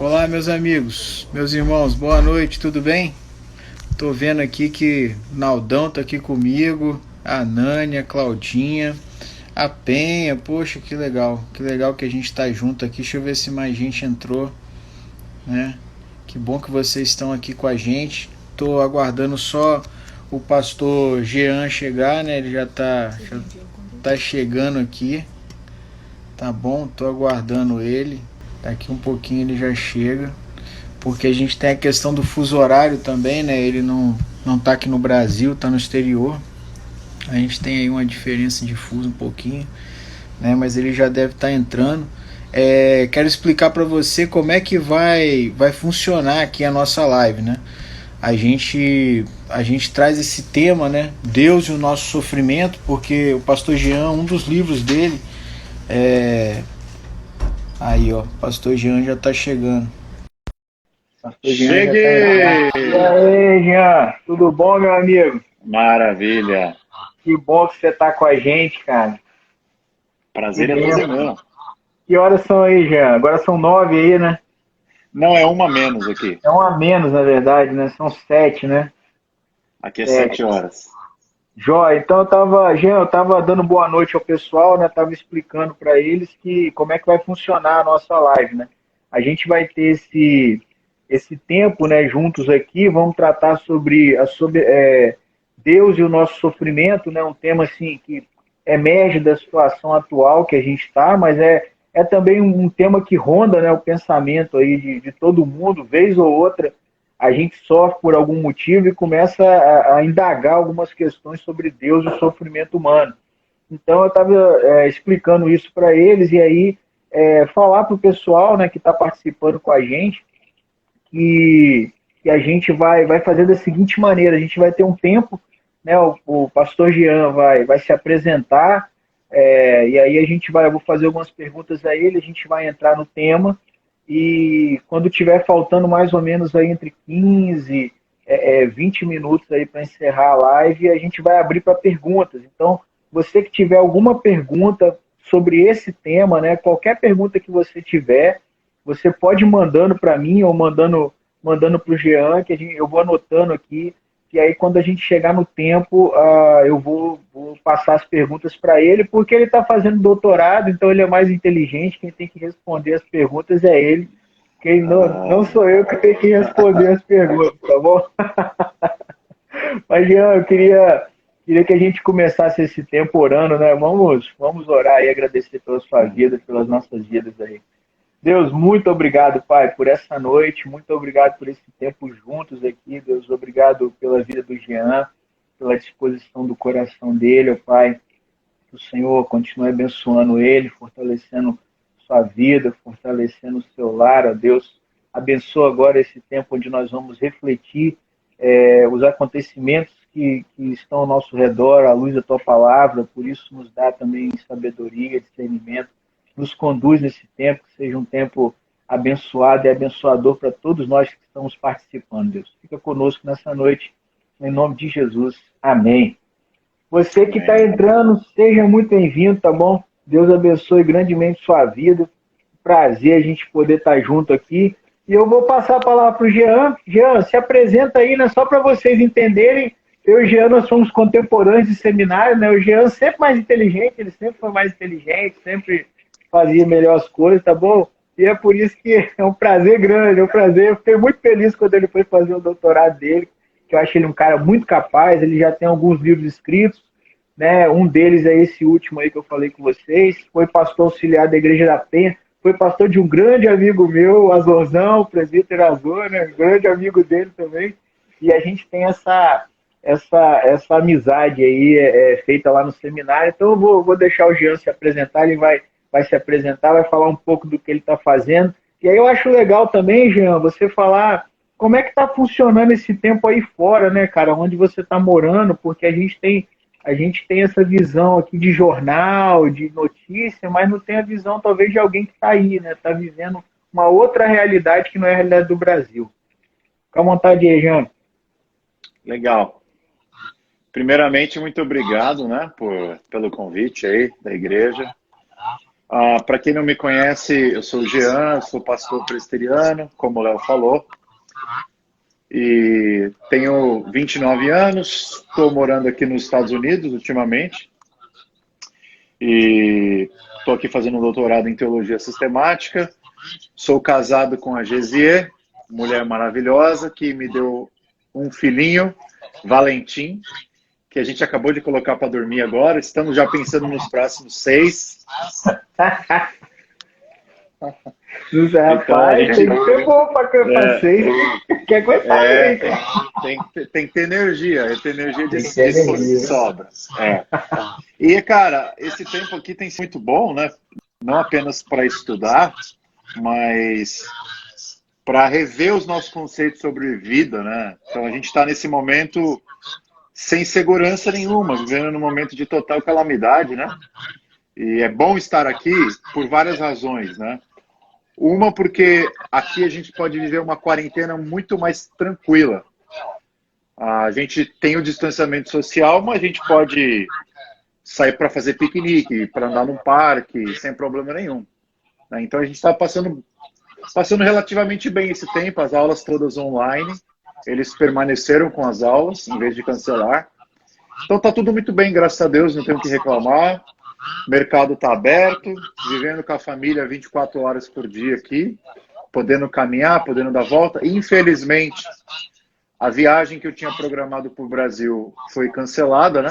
Olá, meus amigos, meus irmãos, boa noite, tudo bem? Tô vendo aqui que Naldão tá aqui comigo, a Nânia, a Claudinha, a Penha, poxa, que legal que a gente tá junto aqui. Deixa eu ver se mais gente entrou, né? Que bom que vocês estão aqui com a gente. Tô aguardando só o pastor Jean chegar, né? Ele já tá chegando aqui, tá bom? Tô aguardando ele. Daqui um pouquinho ele já chega. Porque a gente tem a questão do fuso horário também, né? Ele não tá aqui no Brasil, tá no exterior. A gente tem aí uma diferença de fuso um pouquinho, né? Mas ele já deve estar entrando. Quero explicar para você como é que vai funcionar aqui a nossa live, né? A gente traz esse tema, né? Deus e o nosso sofrimento, porque o pastor Jean, um dos livros dele, é... aí ó, o pastor Jean já está chegando. Pastor Jean já está entrando. Cheguei! E aí, Jean, tudo bom, meu amigo? Maravilha! Que bom que você está com a gente, cara. Que Prazer é todo benção. meu. Que horas são aí, Jean? Agora são 9 aí, né? Não é uma menos aqui. É um a menos, na verdade, né? São 7, né? Aqui é 7. 7 horas. Jóia, então Jean, eu tava dando boa noite ao pessoal, né? Tava explicando para eles que como é que vai funcionar a nossa live, né? A gente vai ter esse tempo, né, juntos aqui, vamos tratar sobre Deus e o nosso sofrimento, né? Um tema assim que emerge da situação atual que a gente está, mas é também um tema que ronda, né, o pensamento aí de todo mundo, vez ou outra a gente sofre por algum motivo e começa a indagar algumas questões sobre Deus e o sofrimento humano. Então eu estava explicando isso para eles e aí falar para o pessoal, né, que está participando com a gente que a gente vai fazer da seguinte maneira: a gente vai ter um tempo, né, o pastor Jean vai se apresentar, e aí eu vou fazer algumas perguntas a ele, a gente vai entrar no tema, e quando tiver faltando mais ou menos aí entre 15 20 minutos aí para encerrar a live, a gente vai abrir para perguntas. Então, você que tiver alguma pergunta sobre esse tema, né, qualquer pergunta que você tiver, você pode ir mandando para mim ou mandando para o Jean, eu vou anotando aqui, que aí quando a gente chegar no tempo, eu vou passar as perguntas para ele, porque ele está fazendo doutorado, então ele é mais inteligente, quem tem que responder as perguntas é ele, quem não Ah, sou eu que tenho que responder as perguntas, tá bom? Mas, Jean, queria que a gente começasse esse tempo orando, né? Vamos orar e agradecer pela sua vida, pelas nossas vidas aí. Deus, muito obrigado, Pai, por essa noite, muito obrigado por esse tempo juntos aqui, Deus, obrigado pela vida do Jean, pela disposição do coração dele, ó Pai, que o Senhor continue abençoando ele, fortalecendo sua vida, fortalecendo o seu lar, ó Deus, abençoa agora esse tempo onde nós vamos refletir os acontecimentos que estão ao nosso redor, à luz da tua palavra, por isso nos dá também sabedoria, discernimento, nos conduz nesse tempo, que seja um tempo abençoado e abençoador para todos nós que estamos participando, Deus. Fica conosco nessa noite, em nome de Jesus. Amém. Você que está amém. entrando, seja muito bem-vindo, tá bom? Deus abençoe grandemente sua vida. Prazer a gente poder estar junto aqui. E eu vou passar a palavra para o Jean. Jean, se apresenta aí, né? Só para vocês entenderem. Eu e o Jean, nós somos contemporâneos de seminário, né? O Jean sempre mais inteligente, ele sempre foi mais inteligente, sempre fazia melhor as coisas, tá bom? E é por isso que é um prazer grande, é um prazer. Eu fiquei muito feliz quando ele foi fazer o doutorado dele, que eu acho ele um cara muito capaz, ele já tem alguns livros escritos, né? Um deles é esse último aí que eu falei com vocês, foi pastor auxiliar da Igreja da Penha, foi pastor de um grande amigo meu, Azorzão, o presbítero Azor, né? Grande amigo dele também, e a gente tem essa amizade aí feita lá no seminário, então eu vou deixar o Jean se apresentar, ele vai se apresentar, vai falar um pouco do que ele está fazendo, e aí eu acho legal também, Jean, você falar como é que está funcionando esse tempo aí fora, né, cara? Onde você está morando, porque a gente tem essa visão aqui de jornal, de notícia, mas não tem a visão talvez de alguém que está aí, né? Está vivendo uma outra realidade que não é a realidade do Brasil. Fica à vontade aí, Jean. Legal. Primeiramente, muito obrigado, né, pelo convite aí da igreja. Para quem não me conhece, eu sou o Jean, sou pastor presbiteriano, como o Léo falou, e tenho 29 anos, estou morando aqui nos Estados Unidos ultimamente, e estou aqui fazendo um doutorado em teologia sistemática. Sou casado com a Gesier, mulher maravilhosa, que me deu um filhinho, Valentim, que a gente acabou de colocar para dormir agora. Estamos já pensando nos próximos 6. Rapaz, então, tem que ser bom para 6. Quer aguentar, tem que ter energia. Tem energia de sobra. E, cara, esse tempo aqui tem sido muito bom, né? Não apenas para estudar, mas para rever os nossos conceitos sobre vida, né? Então a gente está nesse momento sem segurança nenhuma, vivendo num momento de total calamidade, né? E é bom estar aqui por várias razões, né? Uma, porque aqui a gente pode viver uma quarentena muito mais tranquila. A gente tem o distanciamento social, mas a gente pode sair para fazer piquenique, para andar num parque, sem problema nenhum. Então a gente está passando relativamente bem esse tempo, as aulas todas online, eles permaneceram com as aulas, em vez de cancelar. Então tá tudo muito bem, graças a Deus, não tenho o que reclamar. O mercado está aberto, vivendo com a família 24 horas por dia aqui, podendo caminhar, podendo dar volta. Infelizmente, a viagem que eu tinha programado para o Brasil foi cancelada, né?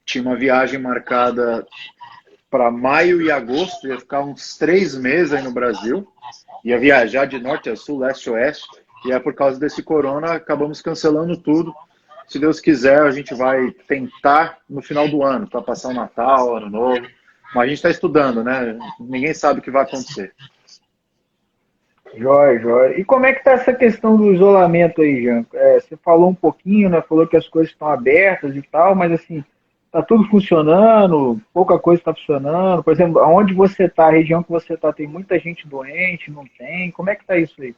Tinha uma viagem marcada para maio e agosto, ia ficar uns 3 meses aí no Brasil, ia viajar de norte a sul, leste a oeste, e é por causa desse corona, acabamos cancelando tudo. Se Deus quiser, a gente vai tentar no final do ano, para passar o Natal, Ano Novo, mas a gente está estudando, né? Ninguém sabe o que vai acontecer. Jóia. E como é que está essa questão do isolamento aí, Jean? Você falou um pouquinho, né? Falou que as coisas estão abertas e tal, mas assim, tá tudo funcionando, pouca coisa está funcionando. Por exemplo, aonde você está, a região que você está, tem muita gente doente, não tem? Como é que está isso aí?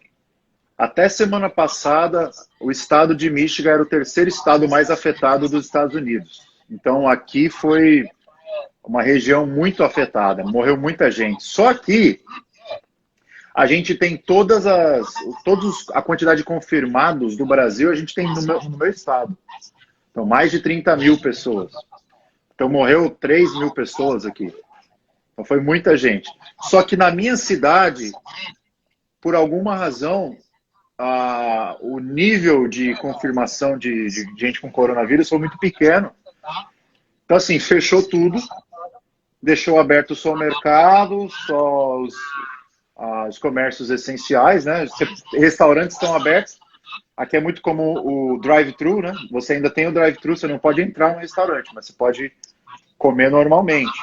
Até semana passada, o estado de Michigan era o terceiro estado mais afetado dos Estados Unidos. Então aqui foi uma região muito afetada, morreu muita gente. Só que a gente tem todos a quantidade de confirmados do Brasil, a gente tem no meu estado. Então mais de 30 mil pessoas. Então morreu 3 mil pessoas aqui. Então foi muita gente. Só que na minha cidade, por alguma razão, o nível de confirmação de gente com coronavírus foi muito pequeno. Então, assim, fechou tudo, deixou aberto só o mercado, só os comércios essenciais, né? Restaurantes estão abertos. Aqui é muito comum o drive-thru, né? Você ainda tem o drive-thru, você não pode entrar no restaurante, mas você pode comer normalmente.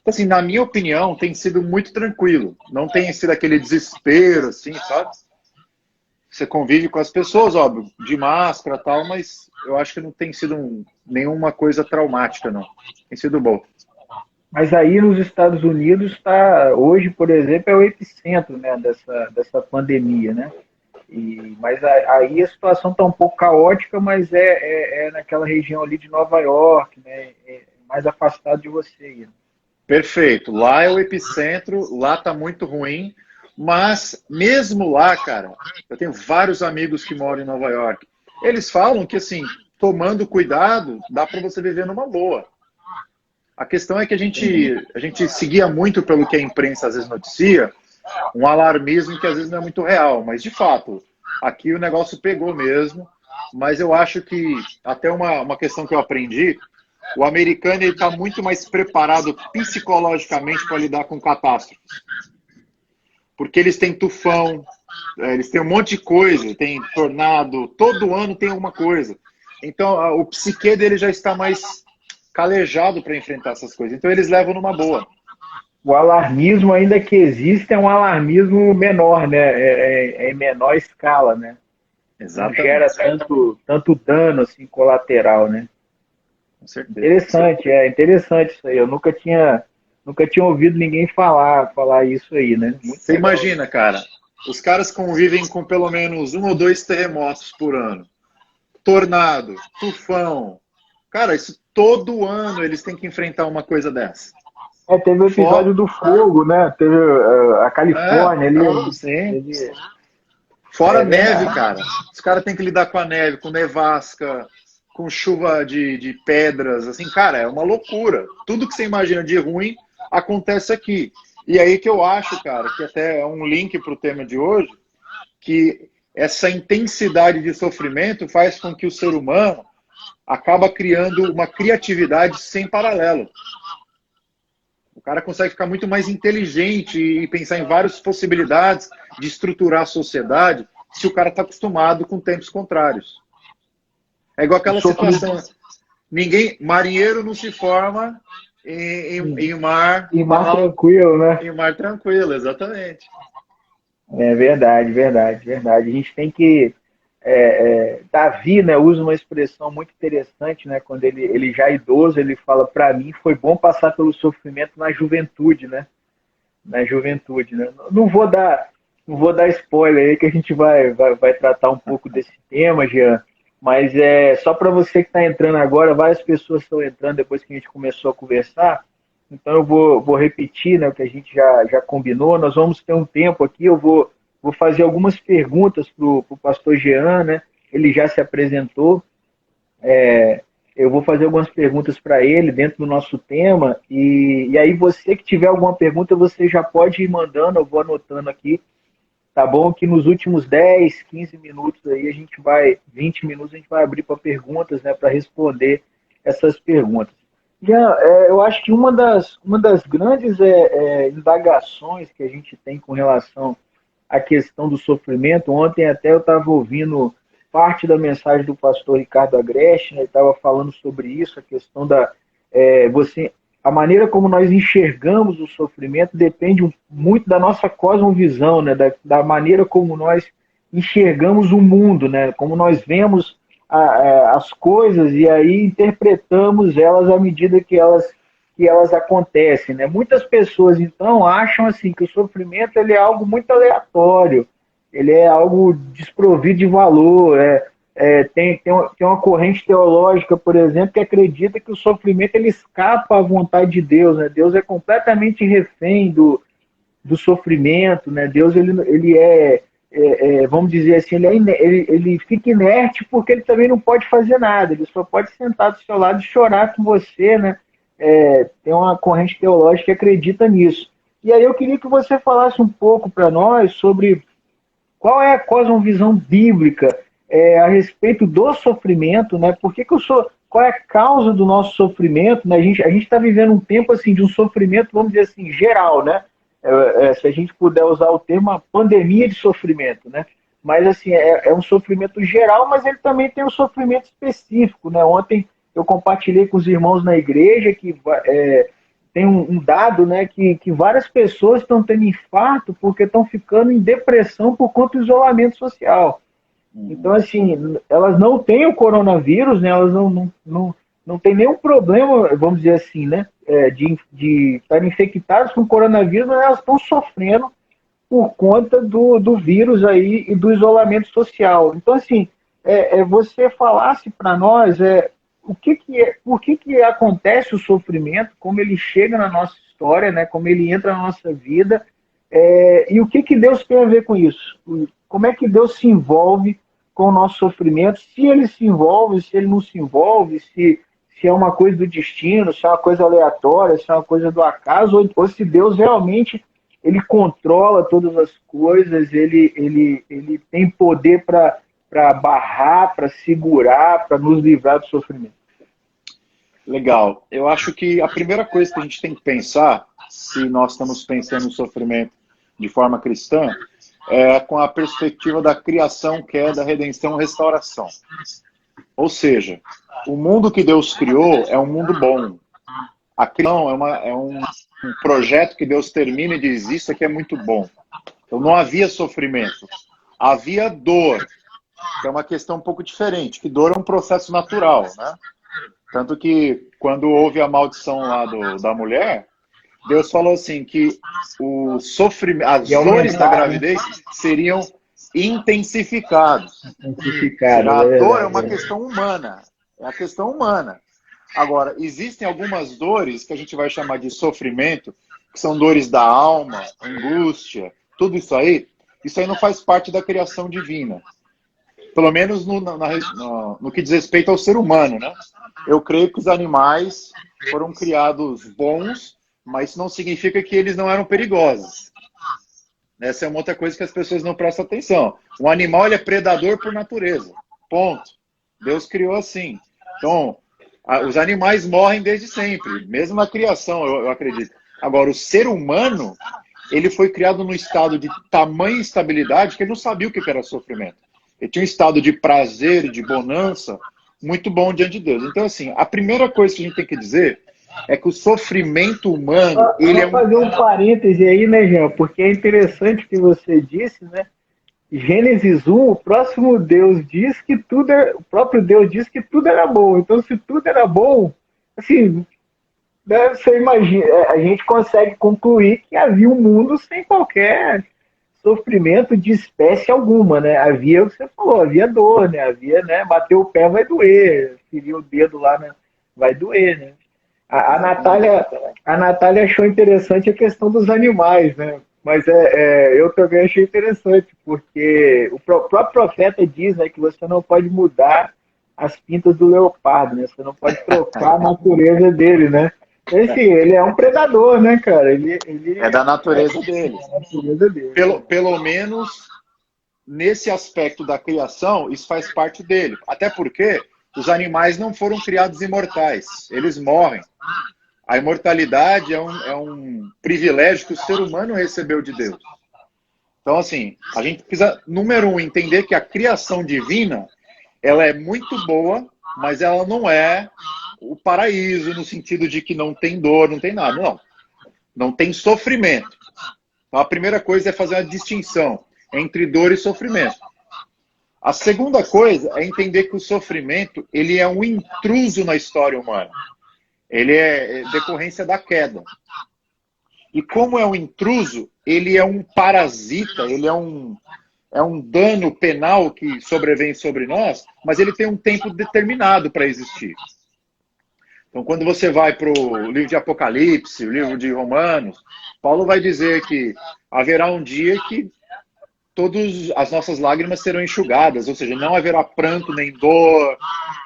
Então, assim, na minha opinião, tem sido muito tranquilo. Não tem sido aquele desespero, assim, sabe? Você convive com as pessoas, óbvio, de máscara e tal, mas eu acho que não tem sido nenhuma coisa traumática, não. Tem sido bom. Mas aí nos Estados Unidos hoje, por exemplo, é o epicentro, né, dessa pandemia, né? Mas aí a situação está um pouco caótica, mas é naquela região ali de Nova York, né? Mais afastado de você. Né? Perfeito. Lá é o epicentro, lá está muito ruim. Mas, mesmo lá, cara, eu tenho vários amigos que moram em Nova York. Eles falam que, assim, tomando cuidado, dá para você viver numa boa. A questão é que a gente seguia muito pelo que a imprensa às vezes noticia, um alarmismo que às vezes não é muito real. Mas, de fato, aqui o negócio pegou mesmo. Mas eu acho que, até uma questão que eu aprendi, o americano está muito mais preparado psicologicamente para lidar com catástrofes. Porque eles têm tufão, eles têm um monte de coisa, tem tornado, todo ano tem alguma coisa. Então, o psique dele já está mais calejado para enfrentar essas coisas. Então, eles levam numa boa. O alarmismo, ainda que existe, é um alarmismo menor, né? É em menor escala, né? Exatamente. Não gera tanto dano assim, colateral, né? Com certeza. Interessante isso aí. Eu nunca tinha ouvido ninguém falar isso aí, né? Você imagina, cara, os caras convivem com pelo menos 1 ou 2 terremotos por ano. Tornado, tufão. Cara, isso todo ano eles têm que enfrentar uma coisa dessa. Teve o episódio do fogo, né? Teve a Califórnia ali. Sim. Fora neve, cara. Os caras têm que lidar com a neve, com nevasca, com chuva de pedras, assim, cara, é uma loucura. Tudo que você imagina de ruim acontece aqui. E aí que eu acho, cara, que até é um link para o tema de hoje, que essa intensidade de sofrimento faz com que o ser humano acaba criando uma criatividade sem paralelo. O cara consegue ficar muito mais inteligente e pensar em várias possibilidades de estruturar a sociedade se o cara está acostumado com tempos contrários. É igual aquela situação. Marinheiro não se forma em mar... Em mar tranquilo, né? Em mar tranquilo, exatamente. É verdade, verdade, verdade. A gente tem que... Davi, né, usa uma expressão muito interessante, né? Quando ele já é idoso, ele fala, para mim foi bom passar pelo sofrimento na juventude, né? Na juventude, né? Não vou dar spoiler aí que a gente vai tratar um pouco desse tema, Jean, mas só para você que está entrando agora, várias pessoas estão entrando depois que a gente começou a conversar, então eu vou repetir, né, o que a gente já combinou. Nós vamos ter um tempo aqui, eu vou fazer algumas perguntas para o pastor Jean, né? Ele já se apresentou, eu vou fazer algumas perguntas para ele dentro do nosso tema, e aí você que tiver alguma pergunta, você já pode ir mandando, eu vou anotando aqui, tá bom? Que nos últimos 10, 15 minutos aí, 20 minutos a gente vai abrir para perguntas, né, para responder essas perguntas. Já, eu acho que uma das grandes indagações que a gente tem com relação à questão do sofrimento, ontem até eu estava ouvindo parte da mensagem do pastor Ricardo Agreste, né, ele estava falando sobre isso, a questão a maneira como nós enxergamos o sofrimento depende muito da nossa cosmovisão, né? Da maneira como nós enxergamos o mundo, né? Como nós vemos as coisas e aí interpretamos elas à medida que elas acontecem, né? Muitas pessoas, então, acham assim que o sofrimento ele é algo muito aleatório, ele é algo desprovido de valor, tem uma corrente teológica, por exemplo, que acredita que o sofrimento ele escapa à vontade de Deus, né? Deus é completamente refém do sofrimento, né? Deus ele vamos dizer assim, ele fica inerte porque ele também não pode fazer nada, ele só pode sentar do seu lado e chorar com você, né? Tem uma corrente teológica que acredita nisso. E aí eu queria que você falasse um pouco para nós sobre qual é a cosmovisão bíblica a respeito do sofrimento, né? Qual é a causa do nosso sofrimento, né? A gente está vivendo um tempo assim de um sofrimento, vamos dizer assim, geral, né? Se a gente puder usar o termo, uma pandemia de sofrimento, né? Mas assim é um sofrimento geral, mas ele também tem um sofrimento específico, né? Ontem eu compartilhei com os irmãos na igreja que tem um dado, né, que várias pessoas estão tendo infarto porque estão ficando em depressão por conta do isolamento social. Então, assim, elas não têm o coronavírus, né, elas não têm nenhum problema, vamos dizer assim, né, de estarem infectadas com coronavírus, mas elas estão sofrendo por conta do vírus aí e do isolamento social. Então, assim, você falasse para nós por que acontece o sofrimento, como ele chega na nossa história, né, como ele entra na nossa vida, e o que Deus tem a ver com isso? Como é que Deus se envolve com o nosso sofrimento? Se ele se envolve, se ele não se envolve, se é uma coisa do destino, se é uma coisa aleatória, se é uma coisa do acaso, ou se Deus realmente ele controla todas as coisas, ele tem poder para barrar, para segurar, para nos livrar do sofrimento. Legal. Eu acho que a primeira coisa que a gente tem que pensar, se nós estamos pensando no sofrimento de forma cristã, é com a perspectiva da criação, queda, redenção, restauração. Ou seja, o mundo que Deus criou é um mundo bom. A criação é um projeto que Deus termina e diz, isso aqui é muito bom. Então não havia sofrimento, havia dor, que é uma questão um pouco diferente, que dor é um processo natural, né? Tanto que quando houve a maldição lá da mulher, Deus falou assim que o sofrimento, as dores da gravidez seriam intensificadas. A dor é uma questão humana. É a questão humana. Agora, existem algumas dores que a gente vai chamar de sofrimento, que são dores da alma, angústia, tudo isso aí não faz parte da criação divina. Pelo menos no que diz respeito ao ser humano, né? Eu creio que os animais foram criados bons, mas isso não significa que eles não eram perigosos. Essa é uma outra coisa que as pessoas não prestam atenção. Um animal ele é predador por natureza. Ponto. Deus criou assim. Então, os animais morrem desde sempre, mesmo na criação, eu acredito. Agora, o ser humano, ele foi criado num estado de tamanha estabilidade que ele não sabia o que era sofrimento. Ele tinha um estado de prazer, de bonança, muito bom diante de Deus. Então, assim, a primeira coisa que a gente tem que dizer é que o sofrimento humano... Só fazer um parêntese aí, né, Jean? Porque é interessante o que você disse, né? Gênesis 1, o próprio Deus diz que tudo era bom. Então, se tudo era bom, assim, né, você imagina, a gente consegue concluir que havia um mundo sem qualquer sofrimento de espécie alguma, né? Havia o que você falou, havia dor, né? Havia, né? Bater o pé vai doer, ferir o dedo lá, né? Vai doer, né? A Natália achou interessante a questão dos animais, né? Mas eu também achei interessante, porque o próprio profeta diz, né, que você não pode mudar as pintas do leopardo, né? Você não pode trocar a natureza dele, né? Enfim, ele é um predador, né, cara? Ele é da natureza dele. É da natureza dele. Pelo menos nesse aspecto da criação, isso faz parte dele. Até porque os animais não foram criados imortais, eles morrem. A imortalidade é um privilégio que o ser humano recebeu de Deus. Então, assim, a gente precisa, número um, entender que a criação divina, ela é muito boa, mas ela não é o paraíso no sentido de que não tem dor, não tem nada. Não. Não tem sofrimento. Então, a primeira coisa é fazer uma distinção entre dor e sofrimento. A segunda coisa é entender que o sofrimento ele é um intruso na história humana. Ele é decorrência da queda. E como é um intruso, ele é um parasita, ele é um dano penal que sobrevém sobre nós, mas ele tem um tempo determinado para existir. Então, quando você vai para o livro de Apocalipse, o livro de Romanos, Paulo vai dizer que haverá um dia que todas as nossas lágrimas serão enxugadas, ou seja, não haverá pranto nem dor,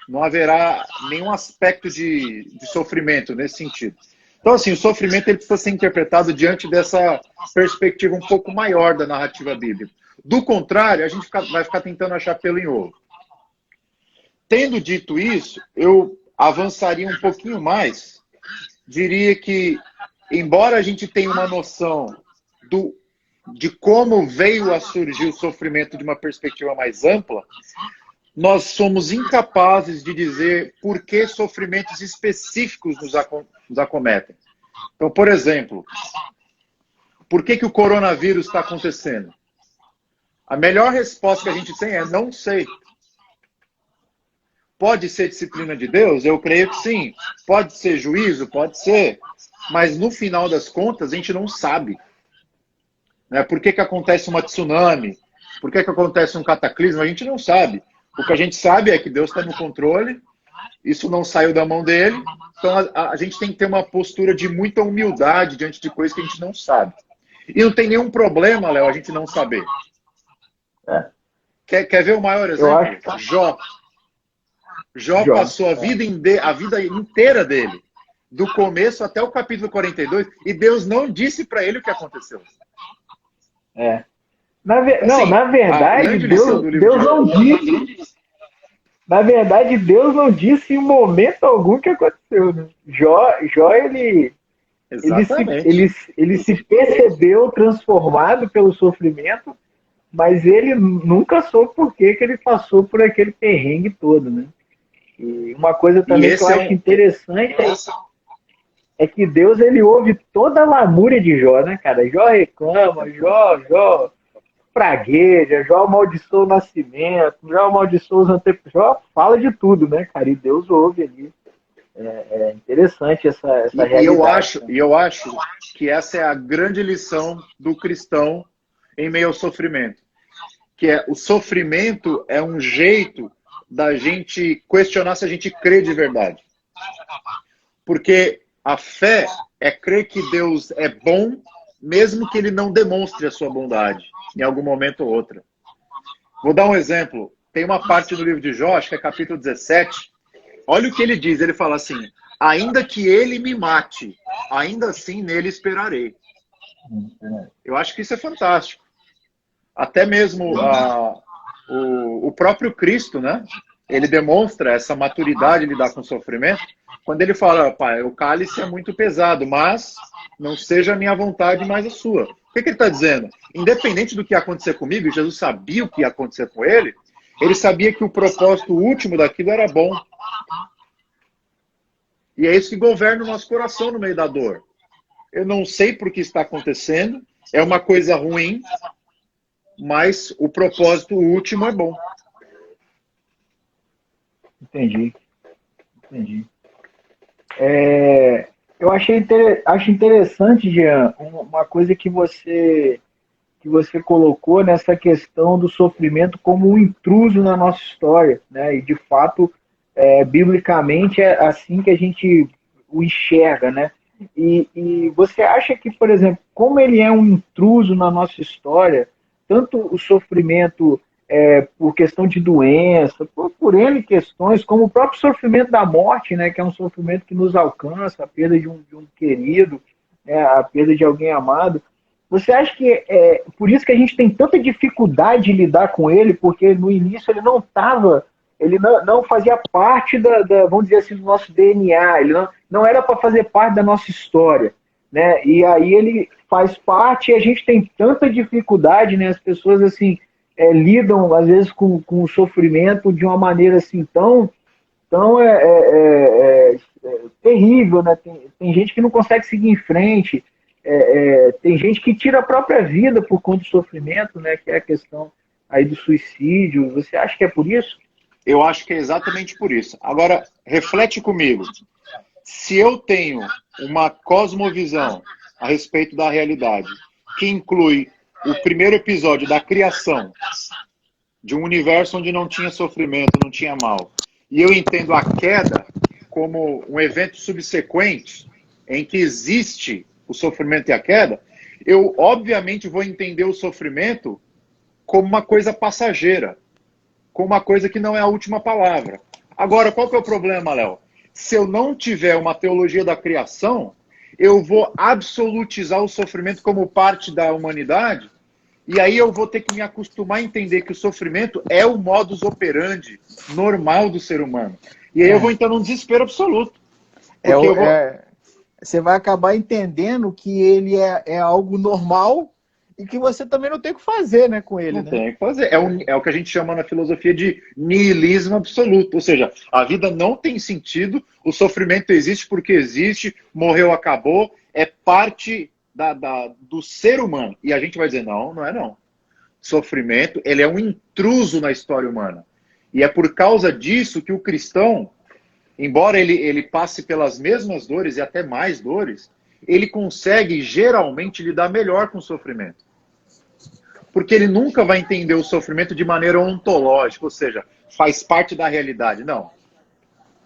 não haverá nenhum aspecto de sofrimento nesse sentido. Então, assim, o sofrimento ele precisa ser interpretado diante dessa perspectiva um pouco maior da narrativa bíblica. Do contrário, a gente vai ficar tentando achar pelo em ovo. Tendo dito isso, eu avançaria um pouquinho mais, diria que, embora a gente tenha uma noção de como veio a surgir o sofrimento de uma perspectiva mais ampla, nós somos incapazes de dizer por que sofrimentos específicos nos acometem. Então, por exemplo, por que o coronavírus está acontecendo? A melhor resposta que a gente tem é não sei. Pode ser disciplina de Deus? Eu creio que sim. Pode ser juízo? Pode ser. Mas no final das contas, a gente não sabe. Né? Por que acontece uma tsunami? Por que acontece um cataclismo? A gente não sabe. O que a gente sabe é que Deus está no controle, isso não saiu da mão dele, então a gente tem que ter uma postura de muita humildade diante de coisas que a gente não sabe. E não tem nenhum problema, Léo, a gente não saber. Quer ver o maior exemplo? Jó passou a vida inteira dele, do começo até o capítulo 42, e Deus não disse para ele o que aconteceu. Na verdade, Deus não disse. Na verdade, Deus não disse em momento algum o que aconteceu. Né? Jó ele se percebeu transformado pelo sofrimento, mas ele nunca soube por que ele passou por aquele perrengue todo. Né? E uma coisa também que eu acho interessante é que Deus ele ouve toda a lamúria de Jó, né, cara? Jó reclama, Jó pragueja, Jó amaldiçoa o nascimento, Jó amaldiçoa os antepassados, Jó fala de tudo, né, cara? E Deus ouve ali. É interessante essa realidade. E eu acho que essa é a grande lição do cristão em meio ao sofrimento. Que o sofrimento é um jeito da gente questionar se a gente crê de verdade. Porque a fé é crer que Deus é bom, mesmo que ele não demonstre a sua bondade, em algum momento ou outro. Vou dar um exemplo. Tem uma parte do livro de Jó, acho que é capítulo 17. Olha o que ele diz. Ele fala assim: ainda que ele me mate, ainda assim nele esperarei. Eu acho que isso é fantástico. Até mesmo o próprio Cristo, né? Ele demonstra essa maturidade de lidar com o sofrimento quando ele fala: pai, o cálice é muito pesado, mas não seja a minha vontade, mas a sua. O que ele está dizendo? Independente do que ia acontecer comigo, Jesus sabia o que ia acontecer com ele, ele sabia que o propósito último daquilo era bom. E é isso que governa o nosso coração no meio da dor. Eu não sei por que está acontecendo, é uma coisa ruim, mas o propósito último é bom. Entendi. Eu acho interessante, Jean, uma coisa que você colocou nessa questão do sofrimento como um intruso na nossa história, né? E de fato, biblicamente é assim que a gente o enxerga, né? E você acha que, por exemplo, como ele é um intruso na nossa história, tanto o sofrimento por questão de doença, por N questões, como o próprio sofrimento da morte, né, que é um sofrimento que nos alcança, a perda de um querido, né, a perda de alguém amado. Você acha que é por isso que a gente tem tanta dificuldade de lidar com ele, porque no início ele não estava, ele não fazia parte vamos dizer assim, do nosso DNA, ele não era para fazer parte da nossa história, né? E aí ele faz parte e a gente tem tanta dificuldade, né? As pessoas assim lidam às vezes com o sofrimento de uma maneira assim tão terrível, né? Tem gente que não consegue seguir em frente, tem gente que tira a própria vida por conta do sofrimento, né? Que é a questão aí do suicídio. Você acha que é por isso? Eu acho que é exatamente por isso. Agora, reflete comigo. Se eu tenho uma cosmovisão a respeito da realidade, que inclui o primeiro episódio da criação, de um universo onde não tinha sofrimento, não tinha mal, e eu entendo a queda como um evento subsequente em que existe o sofrimento e a queda, eu obviamente vou entender o sofrimento como uma coisa passageira, como uma coisa que não é a última palavra. Agora, qual que é o problema, Léo? Se eu não tiver uma teologia da criação, eu vou absolutizar o sofrimento como parte da humanidade, e aí eu vou ter que me acostumar a entender que o sofrimento é o modus operandi normal do ser humano. E aí eu vou entrar num desespero absoluto. Você vai acabar entendendo que ele é algo normal e que você também não tem o que fazer, né, com ele. Não tem o que fazer. É o que a gente chama na filosofia de niilismo absoluto. Ou seja, a vida não tem sentido, o sofrimento existe porque existe, morreu, acabou, é parte do ser humano. E a gente vai dizer, não é não. Sofrimento, ele é um intruso na história humana. E é por causa disso que o cristão, embora ele passe pelas mesmas dores e até mais dores, ele consegue geralmente lidar melhor com o sofrimento. Porque ele nunca vai entender o sofrimento de maneira ontológica, ou seja, faz parte da realidade. Não.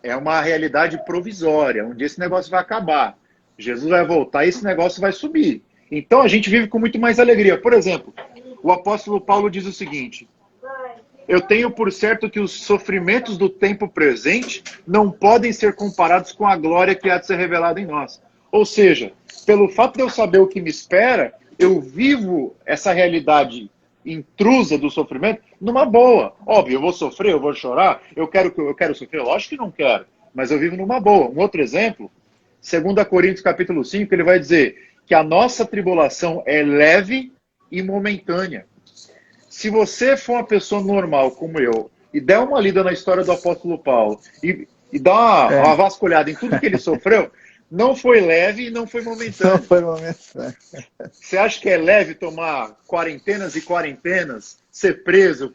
É uma realidade provisória, onde esse negócio vai acabar. Jesus vai voltar e esse negócio vai subir. Então a gente vive com muito mais alegria. Por exemplo, o apóstolo Paulo diz o seguinte: eu tenho por certo que os sofrimentos do tempo presente não podem ser comparados com a glória que há de ser revelada em nós. Ou seja, pelo fato de eu saber o que me espera, eu vivo essa realidade intrusa do sofrimento numa boa. Óbvio, eu vou sofrer, eu vou chorar, eu quero sofrer, lógico que não quero, mas eu vivo numa boa. Um outro exemplo, 2 Coríntios capítulo 5, ele vai dizer que a nossa tribulação é leve e momentânea. Se você for uma pessoa normal como eu e der uma lida na história do apóstolo Paulo e dar uma vasculhada em tudo que ele sofreu, não foi leve e não foi momentâneo. Não foi momentâneo. Você acha que é leve tomar quarentenas e quarentenas, ser preso,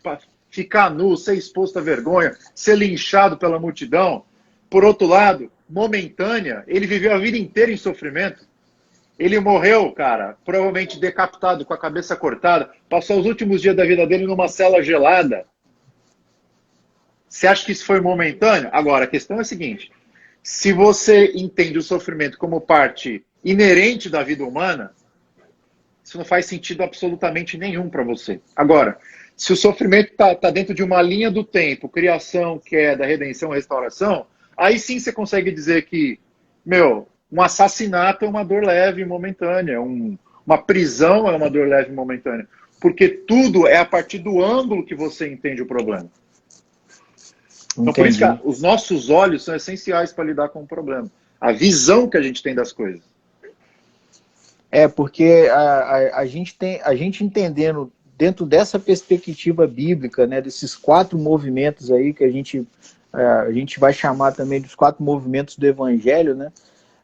ficar nu, ser exposto à vergonha, ser linchado pela multidão? Por outro lado, momentânea, ele viveu a vida inteira em sofrimento. Ele morreu, cara, provavelmente decapitado, com a cabeça cortada, passou os últimos dias da vida dele numa cela gelada. Você acha que isso foi momentâneo? Agora, a questão é a seguinte: Se você entende o sofrimento como parte inerente da vida humana, isso não faz sentido absolutamente nenhum para você. Agora, se o sofrimento está dentro de uma linha do tempo, criação, queda, redenção, restauração, aí sim você consegue dizer que, um assassinato é uma dor leve e momentânea, uma prisão é uma dor leve e momentânea, porque tudo é a partir do ângulo que você entende o problema. Então, por isso que os nossos olhos são essenciais para lidar com o problema. A visão que a gente tem das coisas. Porque a gente entendendo dentro dessa perspectiva bíblica, né, desses 4 movimentos aí que a gente vai chamar também dos 4 movimentos do Evangelho, né,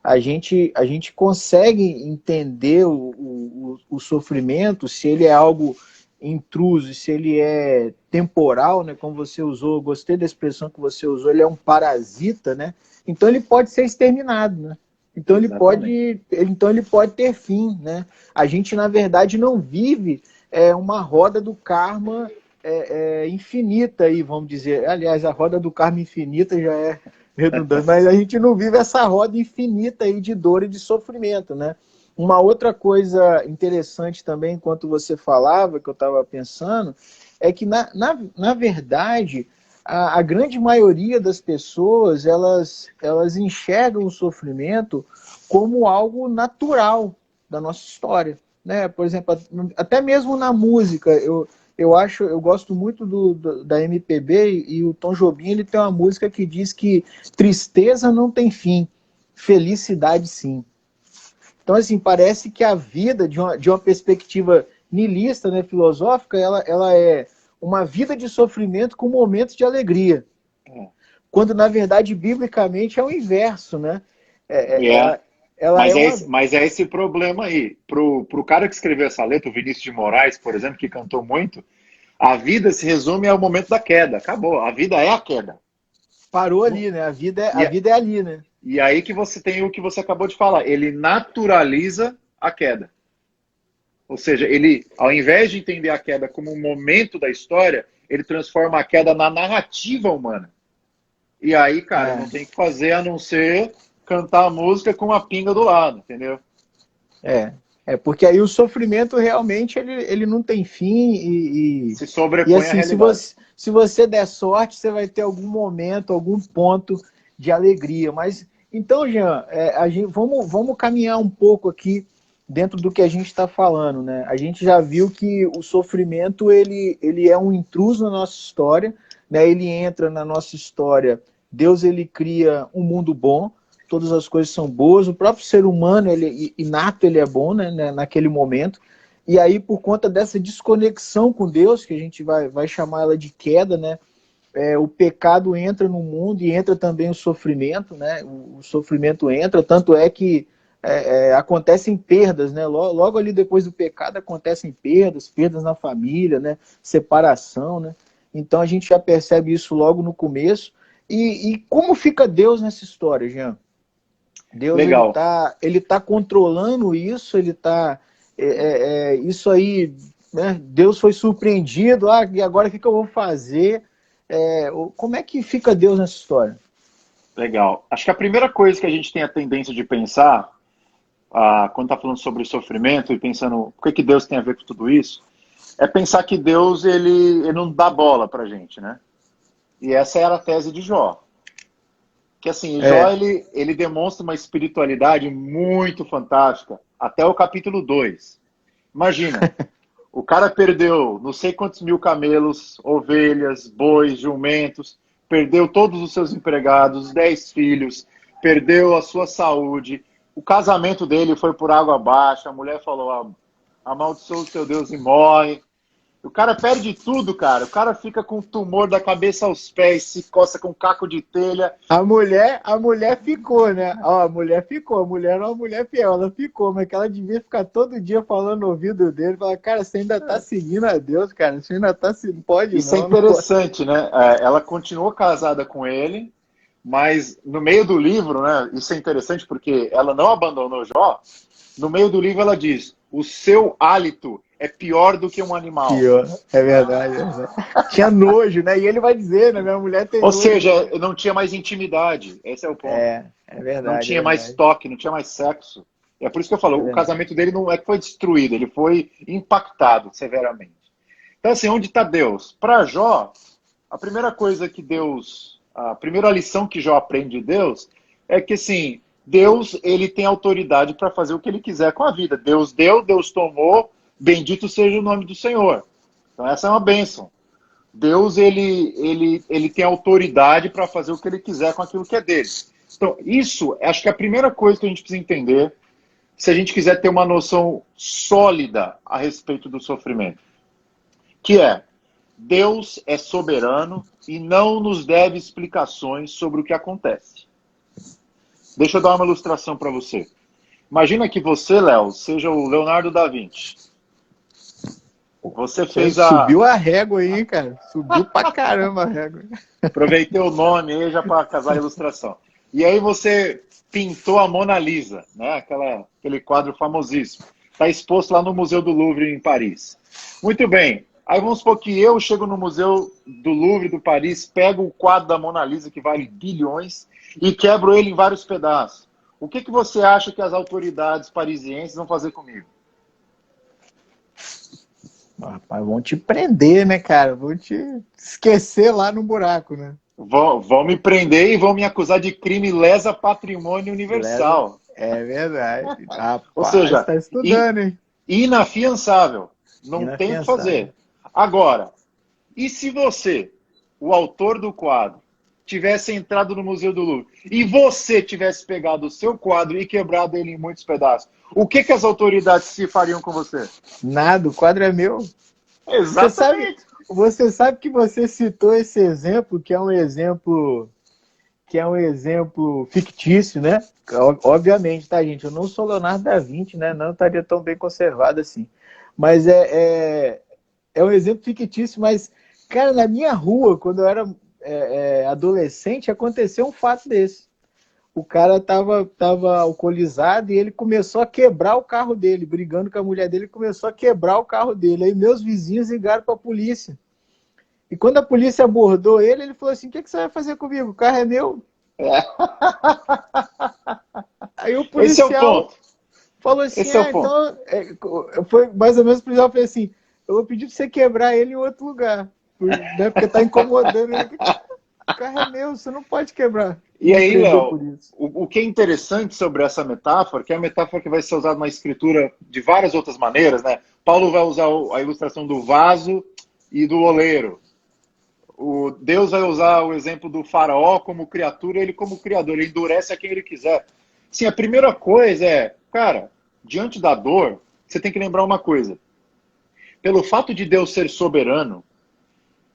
a gente consegue entender o sofrimento, se ele é algo intruso, se ele é temporal, né, como você usou, eu gostei da expressão que você usou, ele é um parasita, né, então ele pode ser exterminado, né. Então ele pode ter fim, né? A gente, na verdade, não vive uma roda do karma infinita, aí, vamos dizer. Aliás, a roda do karma infinita já é redundante, mas a gente não vive essa roda infinita aí de dor e de sofrimento, né? Uma outra coisa interessante também, enquanto você falava, que eu estava pensando, é que, na verdade, a grande maioria das pessoas, elas enxergam o sofrimento como algo natural da nossa história, né? Por exemplo, até mesmo na música, eu gosto muito da MPB, e o Tom Jobim, ele tem uma música que diz que tristeza não tem fim, felicidade sim. Então, assim, parece que a vida, de uma perspectiva niilista, né, filosófica, ela é uma vida de sofrimento com momentos de alegria. Quando, na verdade, biblicamente é o inverso, né? Mas é esse problema aí. Pro cara que escreveu essa letra, o Vinícius de Moraes, por exemplo, que cantou muito, a vida se resume ao momento da queda. Acabou. A vida é a queda. Parou ali, né? A vida é ali, né? E aí que você tem o que você acabou de falar. Ele naturaliza a queda. Ou seja, ele, ao invés de entender a queda como um momento da história, ele transforma a queda na narrativa humana. E aí, cara, não tem o que fazer a não ser cantar a música com uma pinga do lado, entendeu? Porque aí o sofrimento realmente ele não tem fim e se sobrepõe assim, à realidade. Se você der sorte, você vai ter algum momento, algum ponto de alegria. Mas, então, Jean, vamos caminhar um pouco aqui dentro do que a gente está falando, né? A gente já viu que o sofrimento ele é um intruso na nossa história, né? Ele entra na nossa história. Deus, ele cria um mundo bom, todas as coisas são boas, o próprio ser humano, ele inato, ele é bom, né, naquele momento. E aí, por conta dessa desconexão com Deus, que a gente vai chamar ela de queda, né? O pecado entra no mundo e entra também o sofrimento, né? O sofrimento entra, tanto é que acontecem perdas, né? Logo ali depois do pecado acontecem perdas na família, né? Separação, né? Então a gente já percebe isso logo no começo. E como fica Deus nessa história, Jean? Deus, legal, ele tá controlando isso, ele tá isso aí, né? Deus foi surpreendido, e agora o que eu vou fazer? Como é que fica Deus nessa história? Legal. Acho que a primeira coisa que a gente tem a tendência de pensar, quando está falando sobre sofrimento e pensando o que Deus tem a ver com tudo isso, é pensar que Deus ele não dá bola pra gente, né? E essa era a tese de Jó. Que assim, Jó ele demonstra uma espiritualidade muito fantástica até o capítulo 2. Imagina, o cara perdeu não sei quantos mil camelos, ovelhas, bois, jumentos, perdeu todos os seus empregados, 10 filhos, perdeu a sua saúde, o casamento dele foi por água abaixo, a mulher falou, amaldiçoa o seu Deus e morre. O cara perde tudo, cara. O cara fica com tumor da cabeça aos pés, se coça com caco de telha. A mulher ficou, né? A mulher era uma mulher fiel, ela ficou, mas que ela devia ficar todo dia falando no ouvido dele, falar, cara, você ainda tá seguindo a Deus, cara, você ainda tá seguindo, pode Isso não. É interessante, né? Ela continuou casada com ele, mas no meio do livro, né? Isso é interessante porque ela não abandonou Jó. No meio do livro ela diz, o seu hálito é pior do que um animal. Pior. É verdade. Tinha nojo, né? E ele vai dizer, né? Minha mulher tem Ou nojo. seja, não tinha mais intimidade. Esse é o ponto. É verdade. Não tinha é mais verdade. toque, não tinha mais sexo. É por isso que eu falo, É o verdade. casamento dele não é que foi destruído, ele foi impactado severamente. Então, assim, onde está Deus? Para Jó, a primeira coisa que Deus, a primeira lição que Jó aprende de Deus é que, assim, Deus, ele tem autoridade para fazer o que ele quiser com a vida. Deus deu, Deus tomou, bendito seja o nome do Senhor. Então, essa é uma bênção. Deus, ele tem autoridade para fazer o que ele quiser com aquilo que é dele. Então, isso, acho que é a primeira coisa que a gente precisa entender se a gente quiser ter uma noção sólida a respeito do sofrimento. Que é, Deus é soberano e não nos deve explicações sobre o que acontece. Deixa eu dar uma ilustração para você. Imagina que você, Léo, seja o Leonardo da Vinci. Você fez Subiu a régua aí, cara. Subiu pra caramba a régua. Aproveitei o nome aí já para casar a ilustração. E aí você pintou a Mona Lisa, né? Aquele quadro famosíssimo. Está exposto lá no Museu do Louvre, em Paris. Muito bem. Aí vamos supor que eu chego no Museu do Louvre, do Paris, pego o quadro da Mona Lisa, que vale bilhões, e quebro ele em vários pedaços. O que você acha que as autoridades parisienses vão fazer comigo? Rapaz, vão te prender, né, cara? Vão te esquecer lá no buraco, né? Vão me prender e vão me acusar de crime lesa patrimônio universal. É verdade. Rapaz, Ou seja, tá estudando, hein? inafiançável. Não tem o que fazer. Agora, e se você, o autor do quadro, tivesse entrado no Museu do Louvre e você tivesse pegado o seu quadro e quebrado ele em muitos pedaços, o que as autoridades se fariam com você? Nada, o quadro é meu. Exatamente. Você sabe que você citou esse exemplo, que é um exemplo fictício, né? Obviamente, tá, gente? Eu não sou Leonardo da Vinci, né? Não estaria tão bem conservado assim. Mas é um exemplo fictício, mas, cara, na minha rua, quando eu era adolescente, aconteceu um fato desse. O cara tava alcoolizado e ele começou a quebrar o carro dele, brigando com a mulher dele, começou a quebrar o carro dele. Aí meus vizinhos ligaram para a polícia. E quando a polícia abordou ele, ele falou assim: o que você vai fazer comigo? O carro é meu. Aí o policial Esse é o ponto. falou assim: Esse é o ponto. Então, foi mais ou menos o policial falou assim: eu vou pedir para você quebrar ele em outro lugar, né, porque tá incomodando ele. O carro é meu, você não pode quebrar. E aí, Léo, o que é interessante sobre essa metáfora, que é a metáfora que vai ser usada na escritura de várias outras maneiras, né? Paulo vai usar a ilustração do vaso e do oleiro. Deus vai usar o exemplo do faraó como criatura, ele como criador, ele endurece a quem ele quiser. Sim, a primeira coisa é, cara, diante da dor, você tem que lembrar uma coisa. Pelo fato de Deus ser soberano,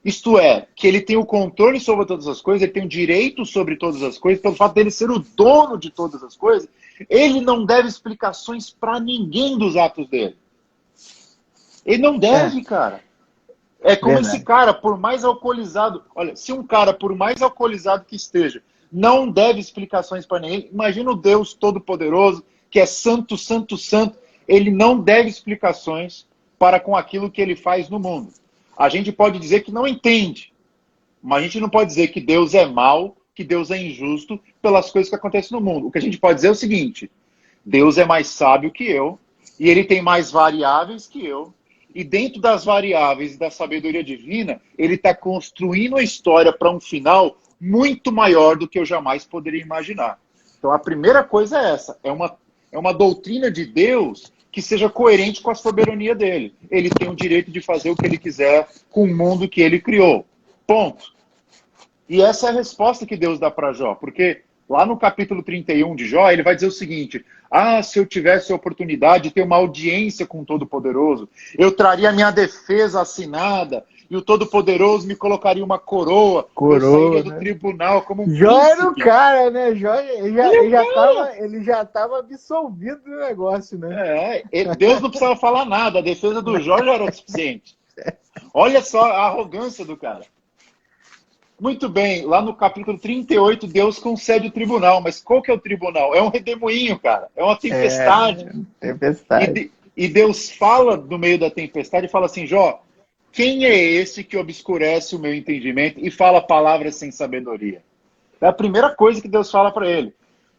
isto é, que ele tem o controle sobre todas as coisas, ele tem o direito sobre todas as coisas, pelo fato dele ser o dono de todas as coisas, ele não deve explicações para ninguém dos atos dele. Ele não deve, cara. É como verdade. Esse cara, por mais alcoolizado... Olha, se um cara, por mais alcoolizado que esteja, não deve explicações para ninguém, imagina o Deus Todo-Poderoso, que é santo, santo, santo, ele não deve explicações para com aquilo que ele faz no mundo. A gente pode dizer que não entende, mas a gente não pode dizer que Deus é mau, que Deus é injusto pelas coisas que acontecem no mundo. O que a gente pode dizer é o seguinte: Deus é mais sábio que eu, e ele tem mais variáveis que eu, e dentro das variáveis e da sabedoria divina, ele está construindo a história para um final muito maior do que eu jamais poderia imaginar. Então a primeira coisa é essa, é uma doutrina de Deus que seja coerente com a soberania dele. Ele tem o direito de fazer o que ele quiser com o mundo que ele criou. Ponto. E essa é a resposta que Deus dá para Jó. Porque lá no capítulo 31 de Jó, ele vai dizer o seguinte: se eu tivesse a oportunidade de ter uma audiência com o Todo-Poderoso, eu traria a minha defesa assinada, e o Todo-Poderoso me colocaria uma coroa, eu sairia do tribunal como um Jó príncipe. Era o cara, né? Jó, ele já estava absolvido do negócio, né? Deus não precisava falar nada, a defesa do Jó já era o suficiente. Olha só a arrogância do cara. Muito bem, lá no capítulo 38, Deus concede o tribunal, mas qual que é o tribunal? É um redemoinho, cara, é uma tempestade. Tempestade. E Deus fala no meio da tempestade e fala assim, Jó, quem é esse que obscurece o meu entendimento e fala palavras sem sabedoria? É a primeira coisa que Deus fala para ele.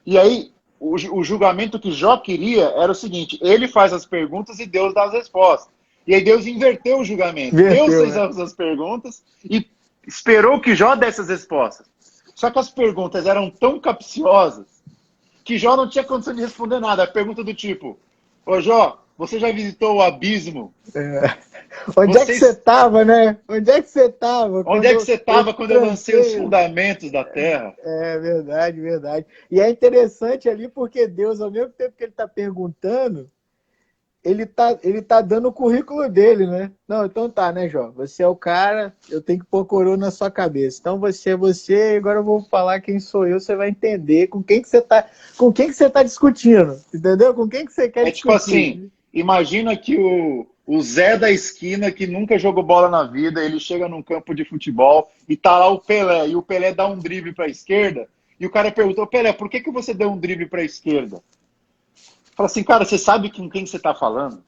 E aí, o julgamento que Jó queria era o seguinte, ele faz as perguntas e Deus dá as respostas. E aí Deus inverteu o julgamento. Deus fez as perguntas e esperou que Jó desse as respostas. Só que as perguntas eram tão capciosas que Jó não tinha condição de responder nada. A pergunta do tipo, ô Jó, você já visitou o abismo? Onde é que você estava, né? Onde é que você estava? Onde é que você estava quando eu lancei os fundamentos da terra? É verdade, verdade. E é interessante ali porque Deus, ao mesmo tempo que ele está perguntando, ele tá dando o currículo dele, né? Não, então tá, né, Jó? Você é o cara, eu tenho que pôr coroa na sua cabeça. Então você é você, agora eu vou falar quem sou eu, você vai entender com quem que você tá discutindo, entendeu? Com quem que você quer discutir. Tipo assim, imagina que o Zé da esquina, que nunca jogou bola na vida, ele chega num campo de futebol e tá lá o Pelé, e o Pelé dá um drible pra esquerda, e o cara perguntou, Pelé, por que você deu um drible pra esquerda? Fala assim, cara, você sabe com quem você tá falando?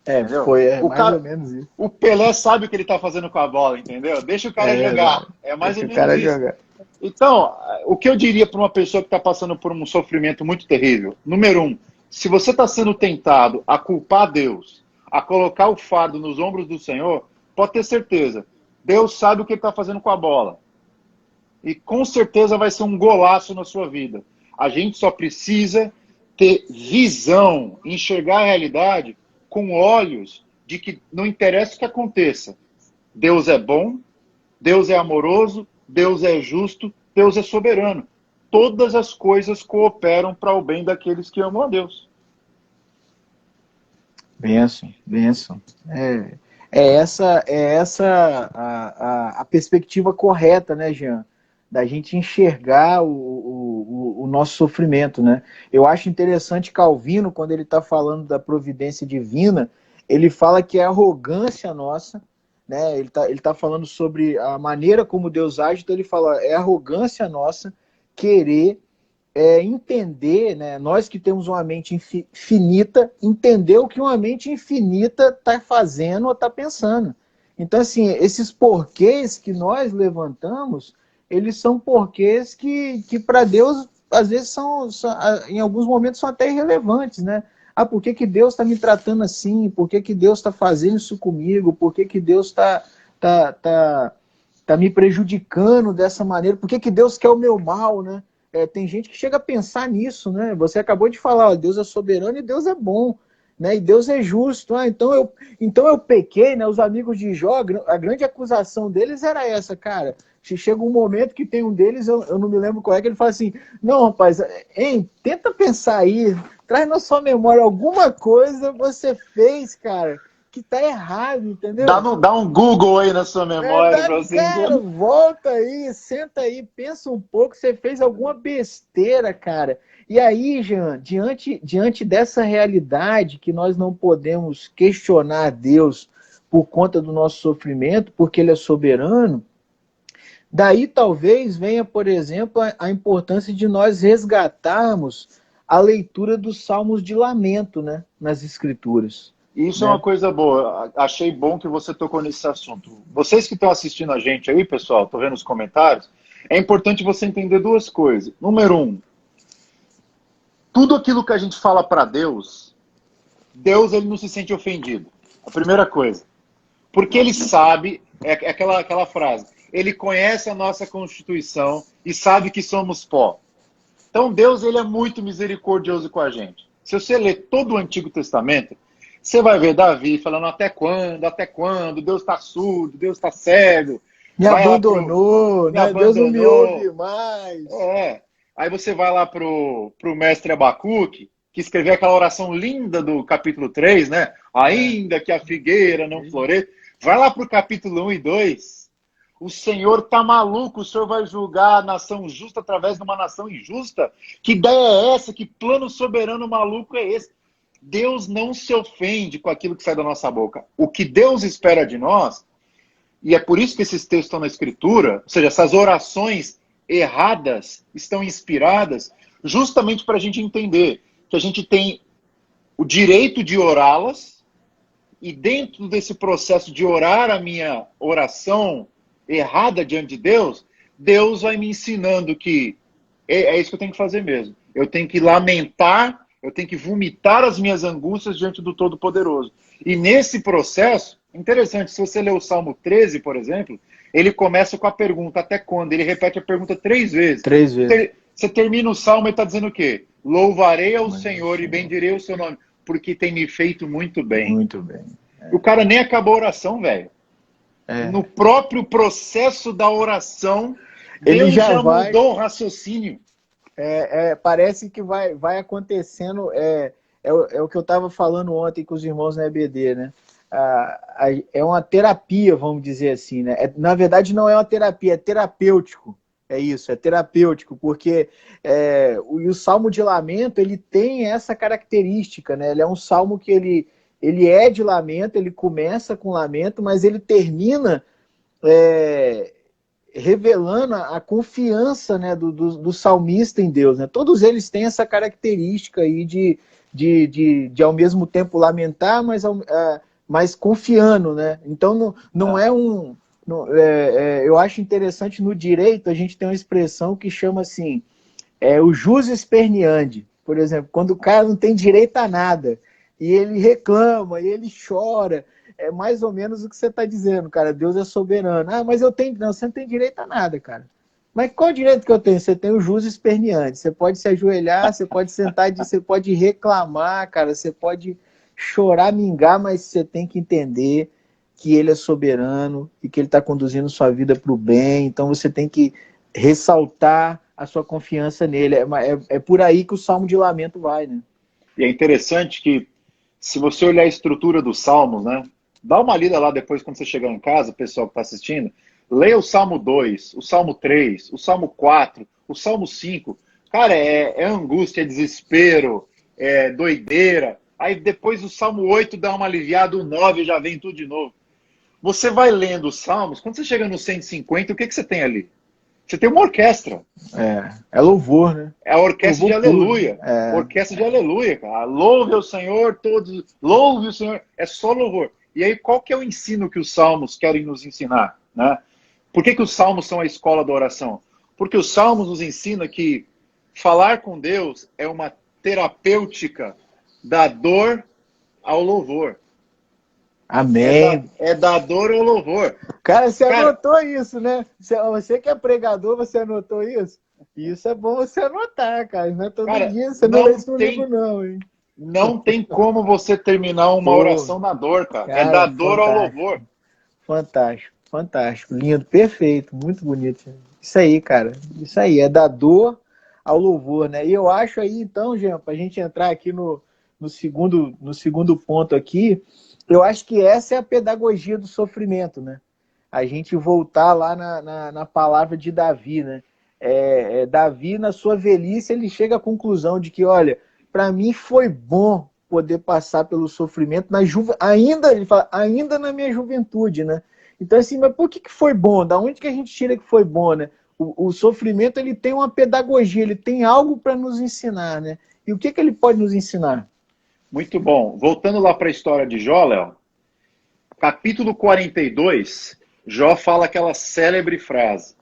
Entendeu? Mais ou menos isso. O Pelé sabe o que ele tá fazendo com a bola, entendeu? Deixa o cara jogar. É mais ou menos isso. Jogar. Então, o que eu diria para uma pessoa que está passando por um sofrimento muito terrível? Número 1, se você está sendo tentado a culpar Deus, a colocar o fardo nos ombros do Senhor, pode ter certeza, Deus sabe o que ele está fazendo com a bola. E com certeza vai ser um golaço na sua vida. A gente só precisa ter visão, enxergar a realidade com olhos de que não interessa o que aconteça. Deus é bom, Deus é amoroso, Deus é justo, Deus é soberano. Todas as coisas cooperam para o bem daqueles que amam a Deus. Bênção, bênção. Essa a perspectiva correta, né, Jean? Da gente enxergar o nosso sofrimento, né? Eu acho interessante Calvino, quando ele está falando da providência divina, ele fala que é arrogância nossa, né? Ele tá falando sobre a maneira como Deus age, então ele fala, é arrogância nossa querer entender, né? Nós que temos uma mente finita, entender o que uma mente infinita está fazendo ou está pensando. Então, assim, esses porquês que nós levantamos, eles são porquês que para Deus, às vezes, em alguns momentos, são até irrelevantes, né? Ah, por que Deus está me tratando assim? Por que Deus está fazendo isso comigo? Por que Deus está me prejudicando dessa maneira? Por que Deus quer o meu mal, né? Tem gente que chega a pensar nisso, né? Você acabou de falar, ó, Deus é soberano e Deus é bom, né? E Deus é justo. Ah, então eu pequei, né? Os amigos de Jó, a grande acusação deles era essa, cara. Chega um momento que tem um deles, eu não me lembro qual é, que ele fala assim, não, rapaz, tenta pensar aí, traz na sua memória alguma coisa você fez, cara, que tá errado, entendeu? Dá um Google aí na sua memória. Cara, volta aí, senta aí, pensa um pouco, você fez alguma besteira, cara. E aí, Jean, diante dessa realidade que nós não podemos questionar a Deus por conta do nosso sofrimento, porque Ele é soberano, daí talvez venha, por exemplo, a importância de nós resgatarmos a leitura dos salmos de lamento, né, nas Escrituras. Isso é uma coisa boa. Achei bom que você tocou nesse assunto. Vocês que estão assistindo a gente aí, pessoal, estou vendo os comentários, é importante você entender duas coisas. Número 1, tudo aquilo que a gente fala para Deus, ele não se sente ofendido. A primeira coisa. Porque ele sabe, é aquela frase, ele conhece a nossa Constituição e sabe que somos pó. Então Deus, ele é muito misericordioso com a gente. Se você ler todo o Antigo Testamento, você vai ver Davi falando até quando, Deus está surdo, Deus está cego. Me abandonou, né? Deus não me ouve mais. Aí você vai lá pro mestre Abacuque, que escreveu aquela oração linda do capítulo 3, né? Ainda que a figueira não floresça. Vai lá pro capítulo 1 e 2. O Senhor tá maluco, o Senhor vai julgar a nação justa através de uma nação injusta? Que ideia é essa? Que plano soberano maluco é esse? Deus não se ofende com aquilo que sai da nossa boca. O que Deus espera de nós, e é por isso que esses textos estão na Escritura, ou seja, essas orações erradas estão inspiradas justamente para a gente entender que a gente tem o direito de orá-las, e dentro desse processo de orar a minha oração errada diante de Deus, Deus vai me ensinando que é isso que eu tenho que fazer mesmo. Eu tenho que lamentar, eu tenho que vomitar as minhas angústias diante do Todo-Poderoso. E nesse processo, interessante, se você ler o Salmo 13, por exemplo, ele começa com a pergunta, até quando? Ele repete a pergunta 3 vezes. 3 vezes. Você termina o Salmo e está dizendo o quê? Louvarei ao Senhor e bendirei o seu nome, porque tem me feito muito bem. Muito bem. O cara nem acabou a oração, velho. No próprio processo da oração, ele Deus já vai... mudou o raciocínio. Parece que vai acontecendo, é o que eu estava falando ontem com os irmãos na EBD, né? É uma terapia, vamos dizer assim, né? Na verdade, não é uma terapia, é terapêutico. É isso, é terapêutico, porque o Salmo de Lamento, ele tem essa característica, né? Ele é um salmo que ele é de lamento, ele começa com lamento, mas ele termina revelando a confiança, né, do salmista em Deus, né? Todos eles têm essa característica aí de ao mesmo tempo lamentar, mas confiando, né? Então não é um... eu acho interessante, no direito a gente tem uma expressão que chama assim, o jus esperneandi. Por exemplo, quando o cara não tem direito a nada, e ele reclama, e ele chora, é mais ou menos o que você está dizendo, cara. Deus é soberano. Mas eu tenho... Não, você não tem direito a nada, cara. Mas qual direito que eu tenho? Você tem o jus esperneandi. Você pode se ajoelhar, você pode sentar, você pode reclamar, cara. Você pode chorar, mingar, mas você tem que entender que ele é soberano e que ele está conduzindo sua vida para o bem. Então você tem que ressaltar a sua confiança nele. É por aí que o Salmo de Lamento vai, né? E é interessante que, se você olhar a estrutura dos Salmos, né? Dá uma lida lá depois, quando você chegar em casa, pessoal que está assistindo. Leia o Salmo 2, o Salmo 3, o Salmo 4, o Salmo 5. Cara, é angústia, é desespero, é doideira. Aí depois o Salmo 8 dá uma aliviada, o 9 já vem tudo de novo. Você vai lendo os Salmos, quando você chega no 150, o que você tem ali? Você tem uma orquestra. É louvor, né? É a orquestra louvor de aleluia. Orquestra de aleluia, cara. Louve o Senhor, todos. Louve o Senhor. É só louvor. E aí, qual que é o ensino que os salmos querem nos ensinar? Né? Por que os salmos são a escola da oração? Porque os salmos nos ensinam que falar com Deus é uma terapêutica da dor ao louvor. Amém. É da dor ao louvor. Cara, você anotou isso, né? Você que é pregador, você anotou isso? Isso é bom você anotar, cara. Não é todo dia, você não lê isso no livro, não, hein? Não tem como você terminar uma oração na dor, cara. É da dor ao louvor. Fantástico, fantástico. Lindo, perfeito, muito bonito. Isso aí, cara. Isso aí, é da dor ao louvor, né? E eu acho aí, então, Jean, pra gente entrar aqui no segundo ponto aqui, eu acho que essa é a pedagogia do sofrimento, né? A gente voltar lá na palavra de Davi, né? Davi, na sua velhice, ele chega à conclusão de que, olha, para mim foi bom poder passar pelo sofrimento ainda na minha juventude, né? Então, assim, mas por que foi bom? Da onde que a gente tira que foi bom, né? O sofrimento, ele tem uma pedagogia, ele tem algo para nos ensinar, né? E o que ele pode nos ensinar? Muito bom. Voltando lá para a história de Jó, Léo, capítulo 42, Jó fala aquela célebre frase: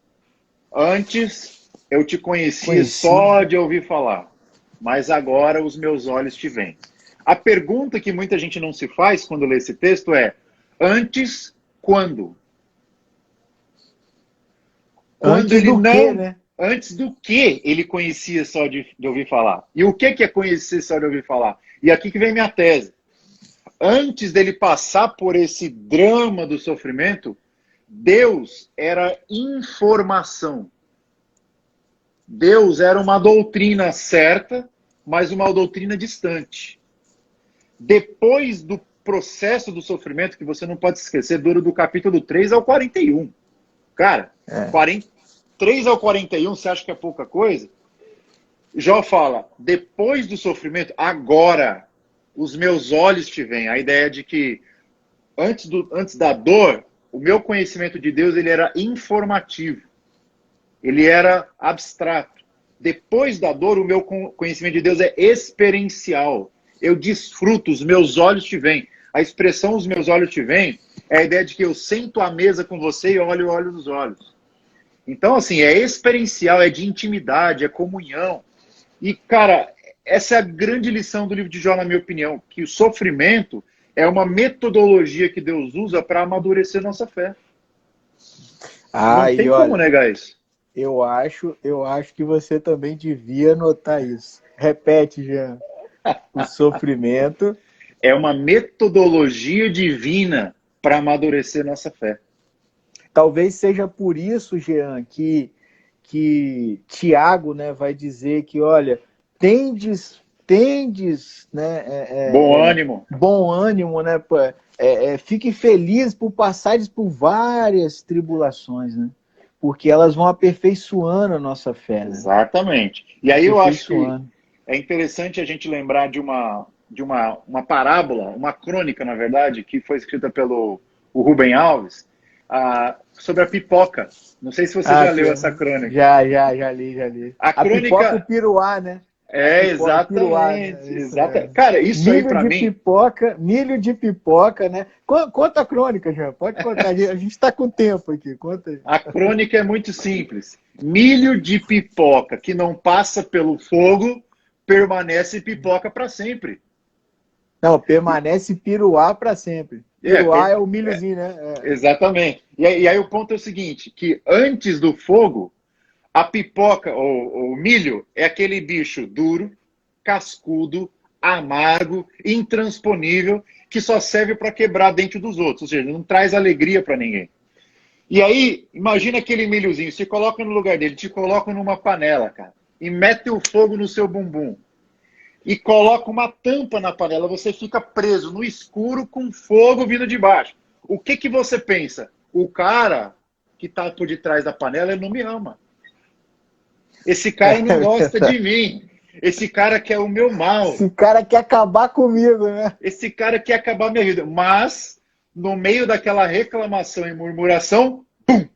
antes eu te conhecia só de ouvir falar, mas agora os meus olhos te veem. A pergunta que muita gente não se faz quando lê esse texto é: antes quando? Antes do quê, né? Antes do que ele conhecia só de ouvir falar? E o que é conhecer só de ouvir falar? E aqui que vem minha tese. Antes dele passar por esse drama do sofrimento, Deus era informação. Deus era uma doutrina certa, mas uma doutrina distante. Depois do processo do sofrimento, que você não pode esquecer, dura do capítulo 3 ao 41. Cara, 3 ao 41, você acha que é pouca coisa? Jó fala, depois do sofrimento, agora os meus olhos te veem. A ideia de que antes da dor, o meu conhecimento de Deus ele era informativo. Ele era abstrato. Depois da dor, o meu conhecimento de Deus é experiencial. eu desfruto, os meus olhos te veem. A expressão os meus olhos te veem é a ideia de que eu sento à mesa com você e olho o olho nos olhos. Então, assim, é experiencial, é de intimidade, é comunhão. E, cara, essa é a grande lição do livro de Jó, na minha opinião, que o sofrimento é uma metodologia que Deus usa para amadurecer nossa fé. Não tem como negar isso. Eu acho que você também devia notar isso. Repete, Jean. O sofrimento é uma metodologia divina para amadurecer nossa fé. Talvez seja por isso, Jean, que Tiago, né, vai dizer que, olha, tendes, né, bom ânimo, né, fique feliz por passares por várias tribulações, né, porque elas vão aperfeiçoando a nossa fé. Né? Exatamente. E aí eu acho que é interessante a gente lembrar de uma parábola, uma crônica, na verdade, que foi escrita pelo Rubem Alves, sobre a pipoca. Não sei se você já leu essa crônica. Já li. A crônica... pipoca e o piruá, né? Exatamente. Piruá, né? Exatamente. Cara, isso milho aí pra mim... Milho de pipoca, né? Conta a crônica, Jean. Pode contar. A gente está com tempo aqui. Conta aí. A crônica é muito simples. Milho de pipoca que não passa pelo fogo permanece pipoca para sempre. Não, permanece piruá para sempre. Piruá é o milhozinho, né? Exatamente. E aí o ponto é o seguinte, que antes do fogo, a pipoca, o milho, é aquele bicho duro, cascudo, amargo, intransponível, que só serve para quebrar dentro dos outros, ou seja, não traz alegria para ninguém. E aí, imagina aquele milhozinho, se coloca no lugar dele, te coloca numa panela, cara, e mete o fogo no seu bumbum. E coloca uma tampa na panela, você fica preso no escuro com fogo vindo de baixo. O que você pensa? O cara que está por detrás da panela, ele não me ama. Esse cara não gosta de mim. Esse cara quer o meu mal. Esse cara quer acabar comigo, né? Esse cara quer acabar minha vida. Mas, no meio daquela reclamação e murmuração, pum!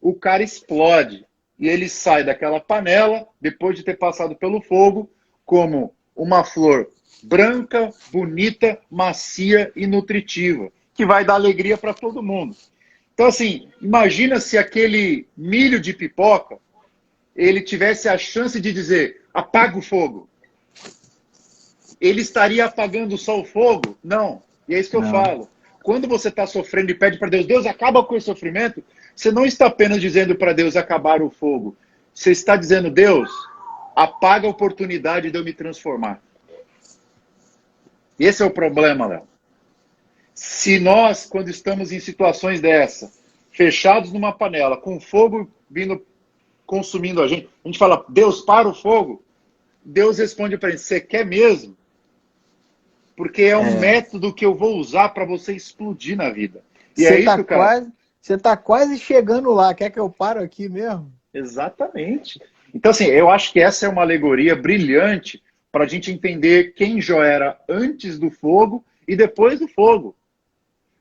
O cara explode. E ele sai daquela panela, depois de ter passado pelo fogo, como uma flor branca, bonita, macia e nutritiva, que vai dar alegria para todo mundo. Então, assim, imagina se aquele milho de pipoca, ele tivesse a chance de dizer, apaga o fogo. Ele estaria apagando só o fogo? Não. E é isso que eu falo. Quando você está sofrendo e pede para Deus, Deus acaba com esse sofrimento, você não está apenas dizendo para Deus acabar o fogo. Você está dizendo, Deus, apaga a oportunidade de eu me transformar. Esse é o problema, Léo. Se nós, quando estamos em situações dessa, fechados numa panela, com fogo vindo, consumindo a gente fala, Deus, para o fogo. Deus responde para a gente, você quer mesmo? Porque é um método que eu vou usar para você explodir na vida. E é isso, cara. Você está quase chegando lá. Quer que eu paro aqui mesmo? Exatamente. Então, assim, eu acho que essa é uma alegoria brilhante para a gente entender quem Jó era antes do fogo e depois do fogo.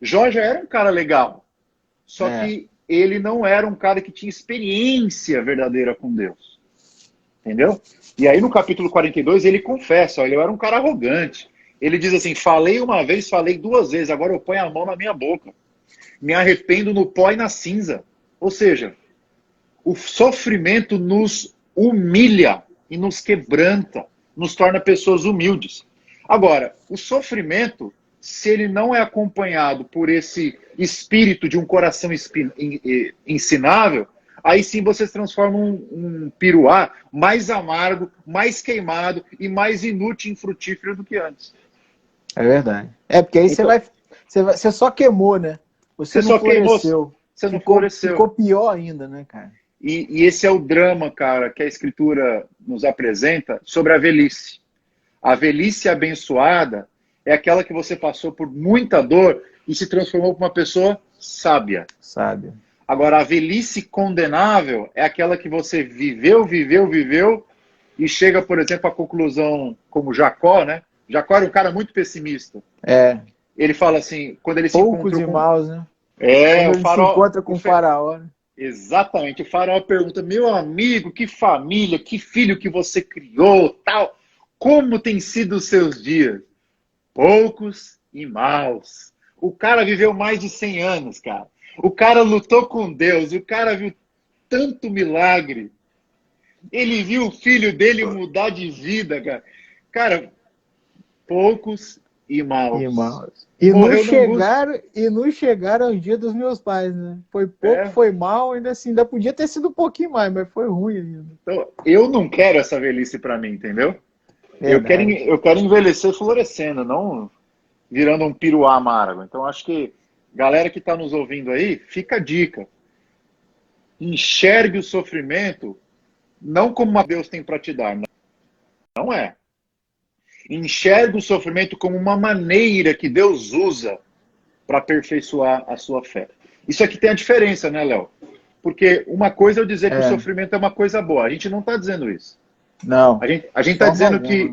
Jó já era um cara legal, só que ele não era um cara que tinha experiência verdadeira com Deus. Entendeu? E aí no capítulo 42 ele confessa, ele era um cara arrogante. Ele diz assim, falei uma vez, falei duas vezes, agora eu ponho a mão na minha boca. Me arrependo no pó e na cinza. Ou seja, o sofrimento nos humilha e nos quebranta, nos torna pessoas humildes. Agora, o sofrimento, se ele não é acompanhado por esse espírito de um coração ensinável, aí sim você se transforma um piruá mais amargo, mais queimado e mais inútil e infrutífero do que antes. É verdade. Porque aí você só queimou, né? Você não floresceu. Você não floresceu. Ficou pior ainda, né, cara? E esse é o drama, cara, que a Escritura nos apresenta sobre a velhice. A velhice abençoada é aquela que você passou por muita dor e se transformou para uma pessoa sábia. Sábia. Agora, a velhice condenável é aquela que você viveu e chega, por exemplo, à conclusão como Jacó, né? Jacó era um cara muito pessimista. Ele fala assim, quando ele se poucos e maus, né? Quando o faraó, se encontra com o faraó. Né? Exatamente. O faraó pergunta, meu amigo, que família, que filho que você criou, tal. como têm sido os seus dias? Poucos e maus. O cara viveu mais de 100 anos, cara. O cara lutou com Deus, o cara viu tanto milagre. Ele viu o filho dele mudar de vida, cara. Cara, poucos e maus. E não chegaram ao dia dos meus pais, né? Foi pouco, foi mal, ainda assim, ainda podia ter sido um pouquinho mais, mas foi ruim ainda. Então, eu não quero essa velhice pra mim, entendeu? Eu quero envelhecer florescendo, não virando um piruá amargo. Então, acho que, galera que está nos ouvindo aí, fica a dica. Enxergue o sofrimento não como uma Deus tem para te dar. Não é. Enxergue o sofrimento como uma maneira que Deus usa para aperfeiçoar a sua fé. Isso aqui tem a diferença, né, Léo? Porque uma coisa é eu dizer que o sofrimento é uma coisa boa. A gente não está dizendo isso. Não. A gente está dizendo que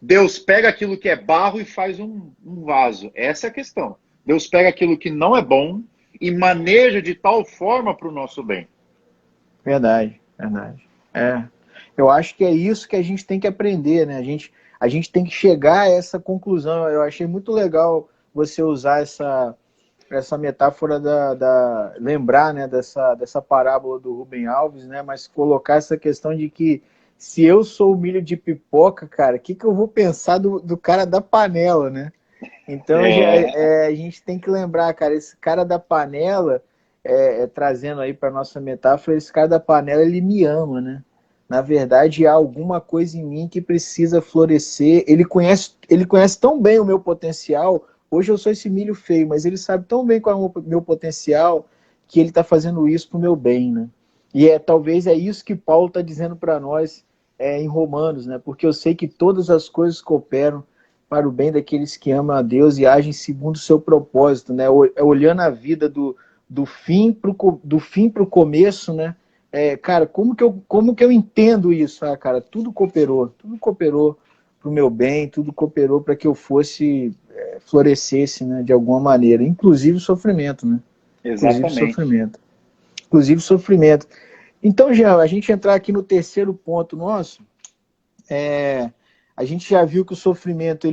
Deus pega aquilo que é barro e faz um vaso. Essa é a questão. Deus pega aquilo que não é bom e maneja de tal forma para o nosso bem. Verdade. Eu acho que é isso que a gente tem que aprender, né? A gente tem que chegar a essa conclusão. Eu achei muito legal você usar essa metáfora lembrar, né, dessa parábola do Rubem Alves, né? Mas colocar essa questão de que se eu sou o milho de pipoca, cara, o que eu vou pensar do cara da panela, né? Então a gente tem que lembrar, cara, esse cara da panela, trazendo aí para nossa metáfora, esse cara da panela, ele me ama, né? Na verdade, há alguma coisa em mim que precisa florescer. Ele conhece tão bem o meu potencial. Hoje eu sou esse milho feio, mas ele sabe tão bem qual é o meu potencial que ele está fazendo isso para o meu bem, né? E talvez é isso que Paulo está dizendo para nós em Romanos, né? Porque eu sei que todas as coisas cooperam para o bem daqueles que amam a Deus e agem segundo o seu propósito, né? Olhando a vida do fim para o começo, né? Cara, como que eu entendo isso? Ah, cara, tudo cooperou para o meu bem, tudo cooperou para que eu fosse, florescesse, né? De alguma maneira, inclusive o sofrimento, né? Exatamente. Inclusive o sofrimento. Então, Jean, a gente entrar aqui no terceiro ponto nosso, a gente já viu que o sofrimento,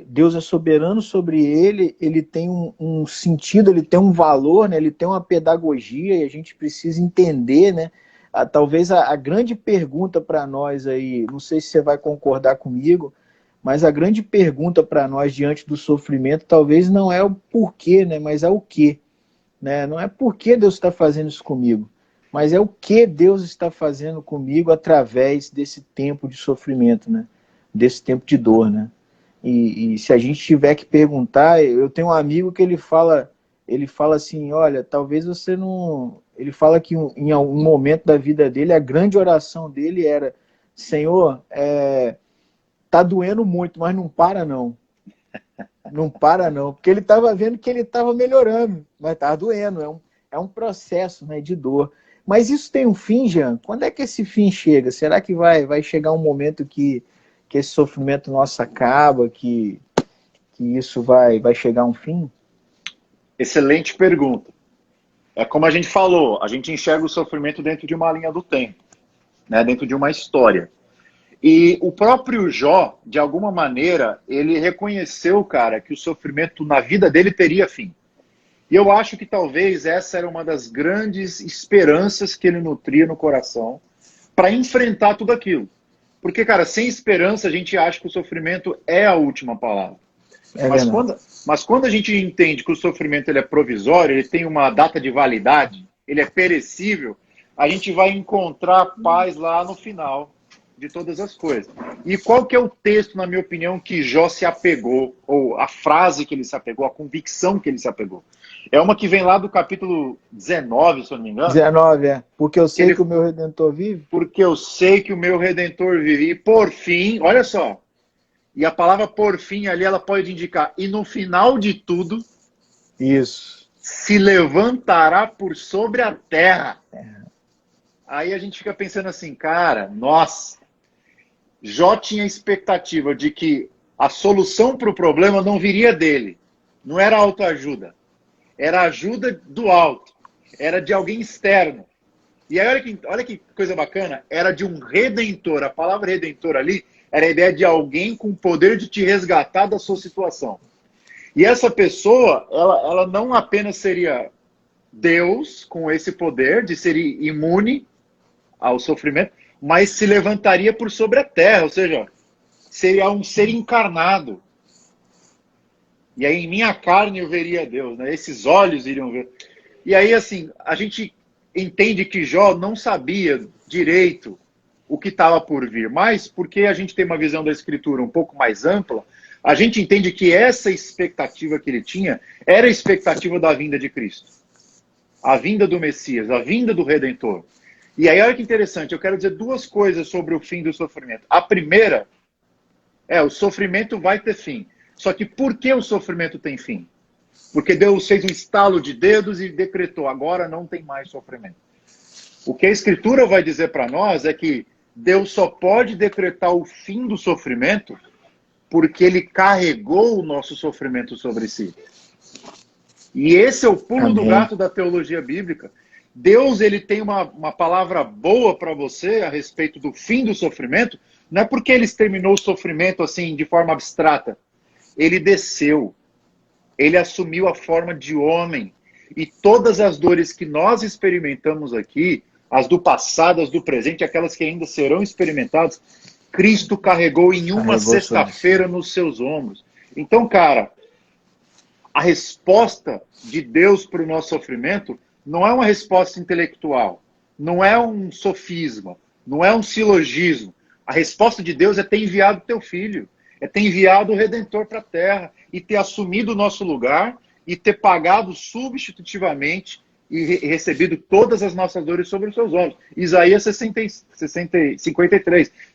Deus é soberano sobre ele tem um sentido, ele tem um valor, né? Ele tem uma pedagogia e a gente precisa entender, né? Talvez a grande pergunta para nós aí, não sei se você vai concordar comigo, mas a grande pergunta para nós diante do sofrimento talvez não é o porquê, né? Mas é o quê, né? Não é por que Deus está fazendo isso comigo, mas é o que Deus está fazendo comigo através desse tempo de sofrimento, né? Desse tempo de dor, né? E se a gente tiver que perguntar, eu tenho um amigo que ele fala assim, olha, talvez você não... Ele fala que em algum momento da vida dele, a grande oração dele era, Senhor, tá doendo muito, mas não para não. Não para não, porque ele estava vendo que ele estava melhorando, mas estava doendo, é um processo, né, de dor. Mas isso tem um fim, Jean? Quando é que esse fim chega? Será que vai chegar um momento que esse sofrimento nosso acaba, que isso vai chegar a um fim? Excelente pergunta. É como a gente falou, a gente enxerga o sofrimento dentro de uma linha do tempo, né, dentro de uma história. E o próprio Jó, de alguma maneira, ele reconheceu, cara, que o sofrimento na vida dele teria fim. E eu acho que talvez essa era uma das grandes esperanças que ele nutria no coração para enfrentar tudo aquilo. Porque, cara, sem esperança a gente acha que o sofrimento é a última palavra. Mas quando a gente entende que o sofrimento ele é provisório, ele tem uma data de validade, ele é perecível, a gente vai encontrar paz lá no final de todas as coisas. E qual que é o texto, na minha opinião, que Jó se apegou, ou a frase que ele se apegou, a convicção que ele se apegou? É uma que vem lá do capítulo 19, se eu não me engano. 19, porque eu sei que o meu Redentor vive. Porque eu sei que o meu Redentor vive. E por fim, olha só, e a palavra por fim ali, ela pode indicar, e no final de tudo, isso, se levantará por sobre a terra. Aí a gente fica pensando assim, cara, nossa, Jó tinha a expectativa de que a solução para o problema não viria dele. Não era autoajuda. Era ajuda do alto. Era de alguém externo. E aí olha que coisa bacana. Era de um redentor. A palavra redentor ali Era a ideia de alguém com o poder de te resgatar da sua situação. E essa pessoa, ela não apenas seria Deus com esse poder de ser imune ao sofrimento, mas se levantaria por sobre a terra, ou seja, seria um ser encarnado. E aí em minha carne eu veria Deus, né? Esses olhos iriam ver. E aí, assim, a gente entende que Jó não sabia direito o que estava por vir, mas porque a gente tem uma visão da Escritura um pouco mais ampla, a gente entende que essa expectativa que ele tinha era a expectativa da vinda de Cristo. A vinda do Messias, a vinda do Redentor. E aí, olha que interessante, eu quero dizer duas coisas sobre o fim do sofrimento. A primeira o sofrimento vai ter fim. Só que por que o sofrimento tem fim? Porque Deus fez um estalo de dedos e decretou, agora não tem mais sofrimento. O que a Escritura vai dizer para nós é que Deus só pode decretar o fim do sofrimento porque Ele carregou o nosso sofrimento sobre si. E esse é o pulo do gato da teologia bíblica. Deus, ele tem uma palavra boa para você a respeito do fim do sofrimento, não é porque ele exterminou o sofrimento assim de forma abstrata. Ele desceu. Ele assumiu a forma de homem. E todas as dores que nós experimentamos aqui, as do passado, as do presente, aquelas que ainda serão experimentadas, Cristo carregou em uma sexta-feira nos seus ombros. Então, cara, a resposta de Deus para o nosso sofrimento não é uma resposta intelectual, não é um sofisma, não é um silogismo. A resposta de Deus é ter enviado teu filho, é ter enviado o Redentor para a terra e ter assumido o nosso lugar e ter pagado substitutivamente e recebido todas as nossas dores sobre os seus ombros. Isaías 53.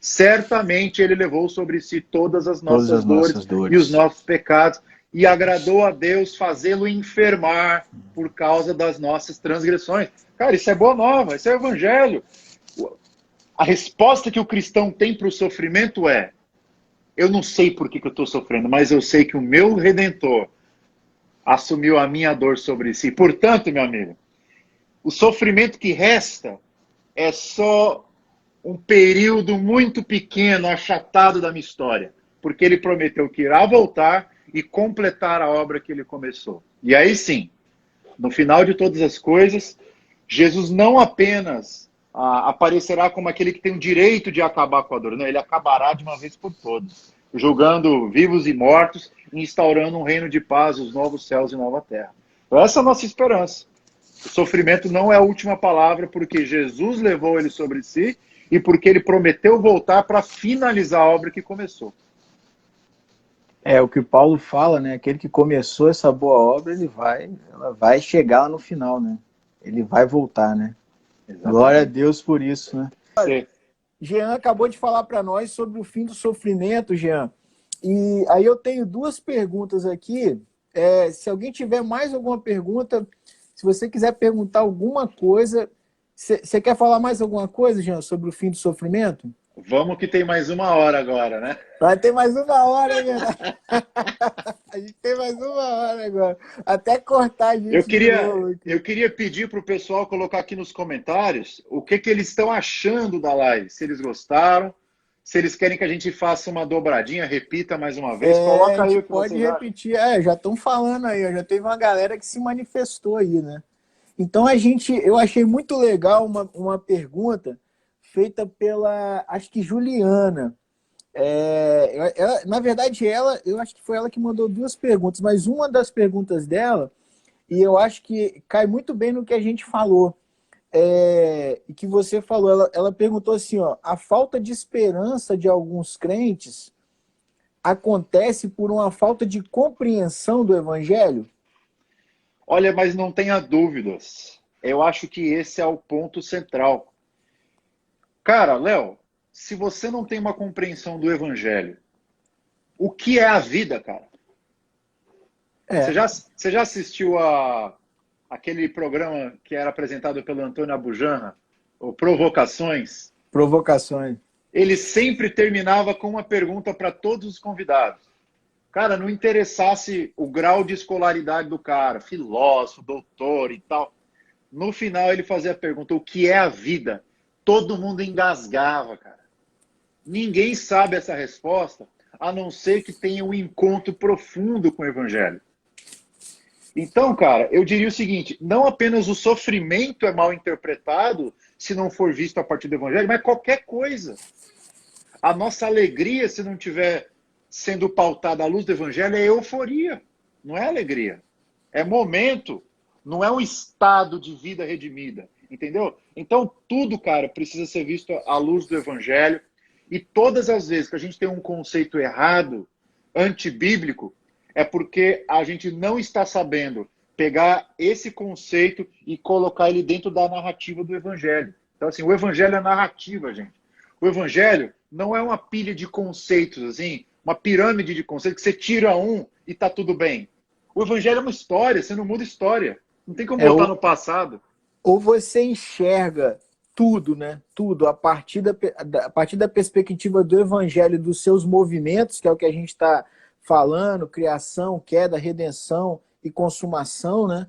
Certamente ele levou sobre si todas as nossas dores e os nossos pecados, e agradou a Deus fazê-lo enfermar por causa das nossas transgressões. Cara, isso é boa nova, isso é evangelho. A resposta que o cristão tem para o sofrimento é: eu não sei por que eu estou sofrendo, mas eu sei que o meu Redentor assumiu a minha dor sobre si. Portanto, meu amigo, o sofrimento que resta é só um período muito pequeno, achatado da minha história. Porque ele prometeu que irá voltar e completar a obra que ele começou. E aí sim, no final de todas as coisas, Jesus não apenas aparecerá como aquele que tem o direito de acabar com a dor. Não, ele acabará de uma vez por todas, julgando vivos e mortos, e instaurando um reino de paz, os novos céus e nova terra. Então, essa é a nossa esperança. O sofrimento não é a última palavra, porque Jesus levou ele sobre si e porque ele prometeu voltar para finalizar a obra que começou. É o que Paulo fala, né? Aquele que começou essa boa obra, ela vai chegar lá no final, né? Ele vai voltar, né? Exatamente. Glória a Deus por isso, né? Jean acabou de falar para nós sobre o fim do sofrimento, Jean. E aí eu tenho duas perguntas aqui. Se alguém tiver mais alguma pergunta, se você quiser perguntar alguma coisa, você quer falar mais alguma coisa, Jean, sobre o fim do sofrimento? Vamos que tem mais 1 hora agora, né? Vai ter mais 1 hora, né? A gente tem mais 1 hora agora. Até cortar a gente. Eu queria pedir para o pessoal colocar aqui nos comentários o que eles estão achando da live. Se eles gostaram, se eles querem que a gente faça uma dobradinha, repita mais uma vez. Coloca aí o que pode repetir. Já estão falando aí, já teve uma galera que se manifestou aí, né? Então eu achei muito legal uma pergunta feita pela, acho que Juliana. Na verdade, eu acho que foi ela que mandou 2 perguntas, mas uma das perguntas dela, e eu acho que cai muito bem no que a gente falou, e que você falou, ela perguntou assim, ó, a falta de esperança de alguns crentes acontece por uma falta de compreensão do Evangelho? Olha, mas não tenha dúvidas. Eu acho que esse é o ponto central. Cara, Léo, se você não tem uma compreensão do Evangelho, o que é a vida, cara? Você já assistiu aquele programa que era apresentado pelo Antônio Abujanra, o Provocações? Provocações. Ele sempre terminava com uma pergunta para todos os convidados. Cara, não interessasse o grau de escolaridade do cara, filósofo, doutor e tal. No final ele fazia a pergunta, o que é a vida? Todo mundo engasgava, cara. Ninguém sabe essa resposta, a não ser que tenha um encontro profundo com o Evangelho. Então, cara, eu diria o seguinte, não apenas o sofrimento é mal interpretado, se não for visto a partir do Evangelho, mas qualquer coisa. A nossa alegria, se não tiver sendo pautada à luz do Evangelho, é euforia, não é alegria. É momento, não é um estado de vida redimida, entendeu? Então, tudo, cara, precisa ser visto à luz do Evangelho. E todas as vezes que a gente tem um conceito errado, antibíblico, é porque a gente não está sabendo pegar esse conceito e colocar ele dentro da narrativa do Evangelho. Então, assim, o Evangelho é narrativa, gente. O Evangelho não é uma pilha de conceitos, assim, uma pirâmide de conceitos que você tira um e tá tudo bem. O Evangelho é uma história, você não muda história. Não tem como voltar no passado. Ou você enxerga tudo, né? Tudo, a partir da perspectiva do Evangelho, dos seus movimentos, que é o que a gente está falando, criação, queda, redenção e consumação, né?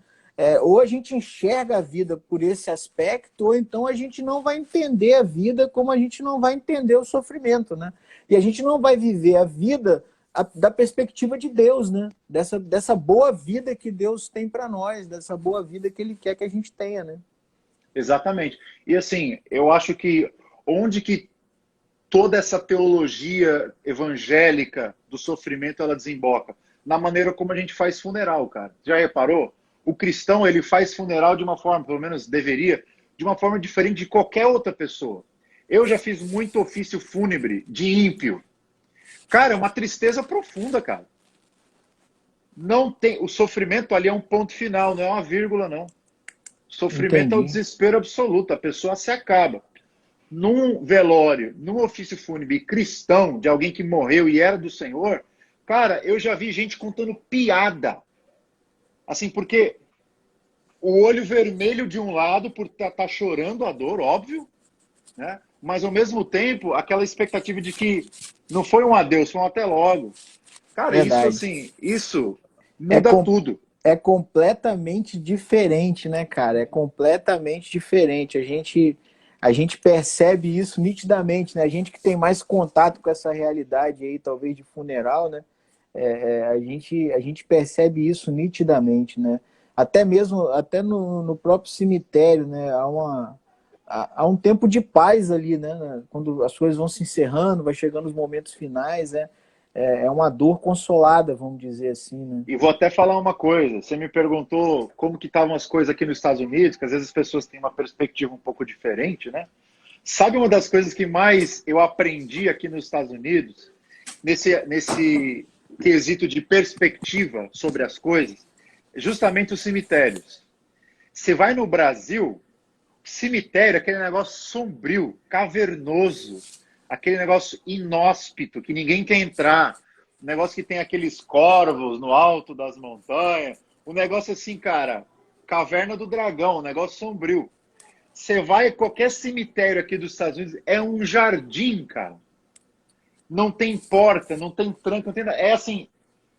Ou a gente enxerga a vida por esse aspecto, ou então a gente não vai entender a vida como a gente não vai entender o sofrimento, né? E a gente não vai viver a vida da perspectiva de Deus, né? Dessa boa vida que Deus tem para nós, dessa boa vida que Ele quer que a gente tenha, né? Exatamente. E assim, eu acho que onde que toda essa teologia evangélica do sofrimento ela desemboca? Na maneira como a gente faz funeral, cara. Já reparou? O cristão, ele faz funeral de uma forma, pelo menos deveria, de uma forma diferente de qualquer outra pessoa. Eu já fiz muito ofício fúnebre de ímpio. Cara, é uma tristeza profunda, cara. Não tem, o sofrimento ali é um ponto final, não é uma vírgula, não. Sofrimento é o desespero absoluto, a pessoa se acaba. Num velório, num ofício fúnebre cristão, de alguém que morreu e era do Senhor, cara, eu já vi gente contando piada. Assim, porque o olho vermelho de um lado por tá chorando a dor, óbvio, né? Mas ao mesmo tempo, aquela expectativa de que não foi um adeus, foi um até logo. Cara, Verdade. isso assim, isso muda tudo. É completamente diferente, né, cara? É completamente diferente. A gente percebe isso nitidamente, né? A gente que tem mais contato com essa realidade aí, talvez de funeral, né? A gente percebe isso nitidamente, né? Até mesmo, até no próprio cemitério, né? Há um tempo de paz ali, né? Quando as coisas vão se encerrando, vai chegando os momentos finais, né? É uma dor consolada, vamos dizer assim, né? E vou até falar uma coisa. Você me perguntou como que estavam as coisas aqui nos Estados Unidos, que às vezes as pessoas têm uma perspectiva um pouco diferente, né? Sabe uma das coisas que mais eu aprendi aqui nos Estados Unidos, nesse quesito de perspectiva sobre as coisas? Justamente os cemitérios. Você vai no Brasil, cemitério, aquele negócio sombrio, cavernoso, aquele negócio inóspito, que ninguém quer entrar, um negócio que tem aqueles corvos no alto das montanhas, um negócio assim, cara, caverna do dragão, um negócio sombrio. Você vai, qualquer cemitério aqui dos Estados Unidos, é um jardim, cara. Não tem porta, não tem tranco, não tem nada. É assim,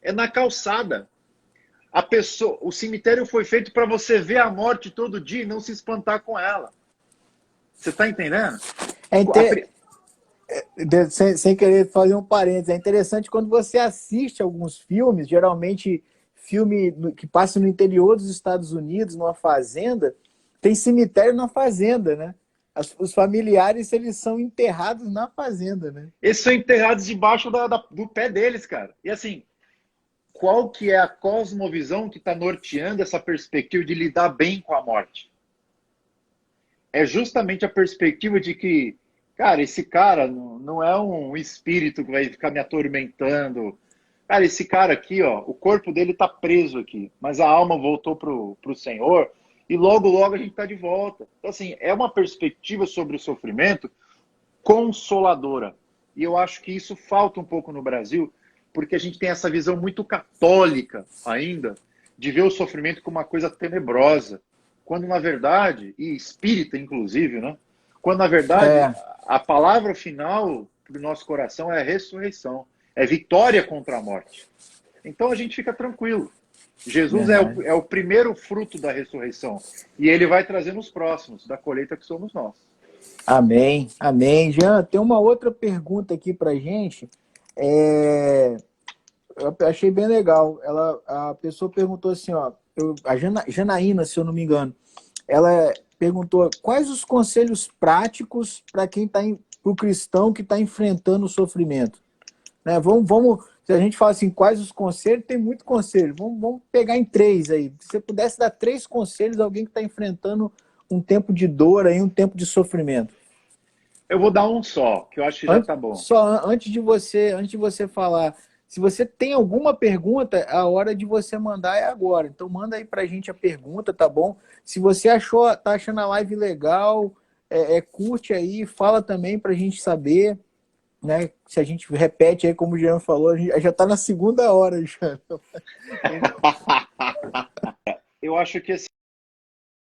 é na calçada. O cemitério foi feito para você ver a morte todo dia e não se espantar com ela. Você está entendendo? Sem querer fazer um parênteses, é interessante quando você assiste alguns filmes, geralmente filme que passa no interior dos Estados Unidos, numa fazenda, tem cemitério na fazenda, né? Os familiares, eles são enterrados na fazenda, né? Eles são enterrados debaixo do pé deles, cara. E assim, qual que é a cosmovisão que está norteando essa perspectiva de lidar bem com a morte? É justamente a perspectiva de que, cara, esse cara não é um espírito que vai ficar me atormentando. Cara, esse cara aqui, ó, o corpo dele está preso aqui, mas a alma voltou pro Senhor e logo, logo a gente está de volta. Então, assim, é uma perspectiva sobre o sofrimento consoladora. E eu acho que isso falta um pouco no Brasil, porque a gente tem essa visão muito católica ainda, de ver o sofrimento como uma coisa tenebrosa, quando na verdade, e espírita inclusive, né? Quando na verdade a palavra final para o nosso coração é a ressurreição, é vitória contra a morte. Então a gente fica tranquilo. Jesus é o primeiro fruto da ressurreição, e ele vai trazer nos próximos, da colheita que somos nós. Amém, amém. Jean, tem uma outra pergunta aqui pra gente. Eu achei bem legal. A pessoa perguntou assim, ó, Janaína, se eu não me engano, ela perguntou quais os conselhos práticos para para o cristão que está enfrentando o sofrimento. Né? Se a gente fala assim, quais os conselhos, tem muito conselho. Vamos pegar em 3 aí. Se você pudesse dar 3 conselhos a alguém que está enfrentando um tempo de dor, aí, um tempo de sofrimento. Eu vou dar um só, que eu acho que já tá bom. Só antes de você falar, se você tem alguma pergunta, a hora de você mandar é agora. Então manda aí pra gente a pergunta, tá bom? Se você tá achando a live legal, curte aí, fala também pra gente saber, né? Se a gente repete aí, como o Jean falou, a gente já tá na segunda hora já. Eu acho que assim,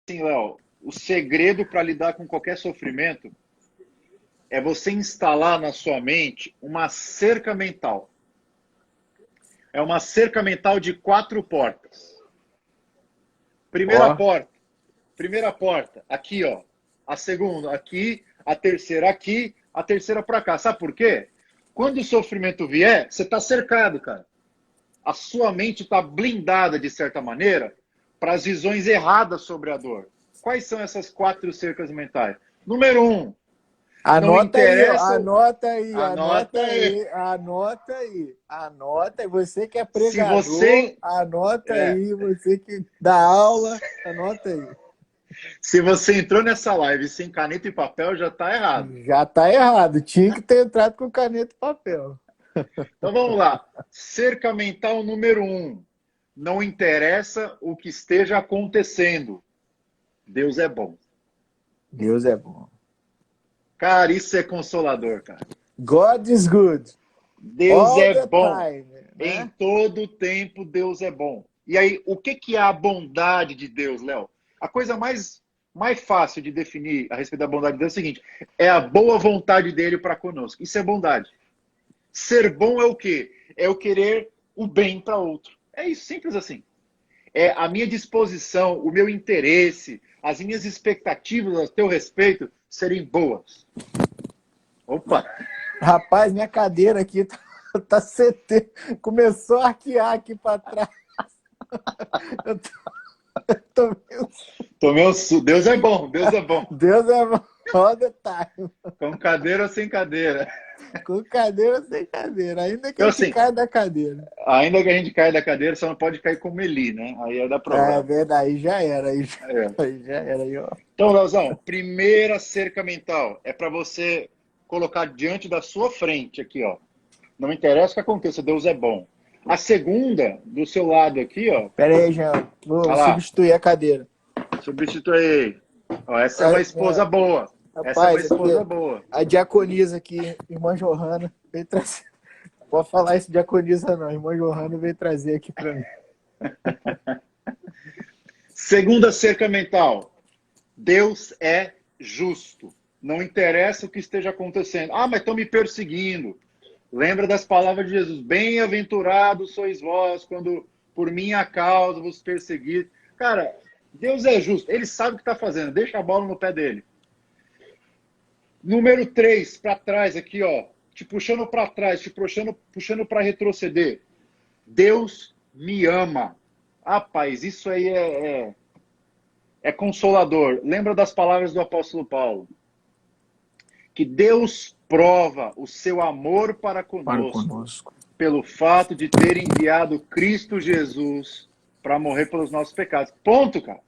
Léo, o segredo para lidar com qualquer sofrimento é você instalar na sua mente uma cerca mental. É uma cerca mental de 4 portas. Primeira porta, aqui, ó. A segunda aqui, a terceira aqui, a terceira para cá. Sabe por quê? Quando o sofrimento vier, você está cercado, cara. A sua mente está blindada, de certa maneira, para as visões erradas sobre a dor. Quais são essas 4 cercas mentais? Número 1. Anota aí. Você que é pregador, anota aí. Você que dá aula, anota aí. Se você entrou nessa live sem caneta e papel, já está errado. Já está errado. Tinha que ter entrado com caneta e papel. Então vamos lá. Cerca mental número 1. Não interessa o que esteja acontecendo. Deus é bom. Deus é bom. Cara, isso é consolador, cara. God is good. Deus é bom. Time, né? Em todo tempo, Deus é bom. E aí, o que é a bondade de Deus, Léo? A coisa mais fácil de definir a respeito da bondade de Deus é o seguinte: é a boa vontade dele para conosco. Isso é bondade. Ser bom é o quê? É eu querer o bem para outro. É isso, simples assim. É a minha disposição, o meu interesse, as minhas expectativas a teu respeito serem boas. Opa! Rapaz, minha cadeira aqui tá CT. Começou a arquear aqui para trás. Eu tomei um susto. Deus é bom, Deus é bom. Deus é bom. All the time. Com cadeira ou sem cadeira? Com cadeira ou sem cadeira. Ainda que a gente caia da cadeira. Ainda que a gente caia da cadeira, só não pode cair com Meli, né? Aí dá problema. É verdade, aí já era. Aí já era. Aí, ó. Então, Leozão, primeira cerca mental é para você colocar diante da sua frente aqui, ó. Não interessa o que aconteça, Deus é bom. A segunda, do seu lado aqui, ó. Pera aí, Jean. Vou substituir a cadeira. Substitui aí. Ó, essa é uma esposa boa. Rapaz, essa é uma esposa boa. A diaconisa aqui, irmã Johanna, veio trazer. Não pode falar isso diaconisa, não. Irmã Johanna veio trazer aqui para mim. Segunda cerca mental. Deus é justo. Não interessa o que esteja acontecendo. Ah, mas estão me perseguindo. Lembra das palavras de Jesus. Bem-aventurados sois vós quando por minha causa vos perseguir. Cara, Deus é justo. Ele sabe o que está fazendo. Deixa a bola no pé dele. Número 3, para trás aqui, ó. Te puxando para trás, te puxando para retroceder. Deus me ama. Rapaz, isso aí é consolador. Lembra das palavras do apóstolo Paulo? Que Deus prova o seu amor para conosco pelo fato de ter enviado Cristo Jesus para morrer pelos nossos pecados. Ponto, cara.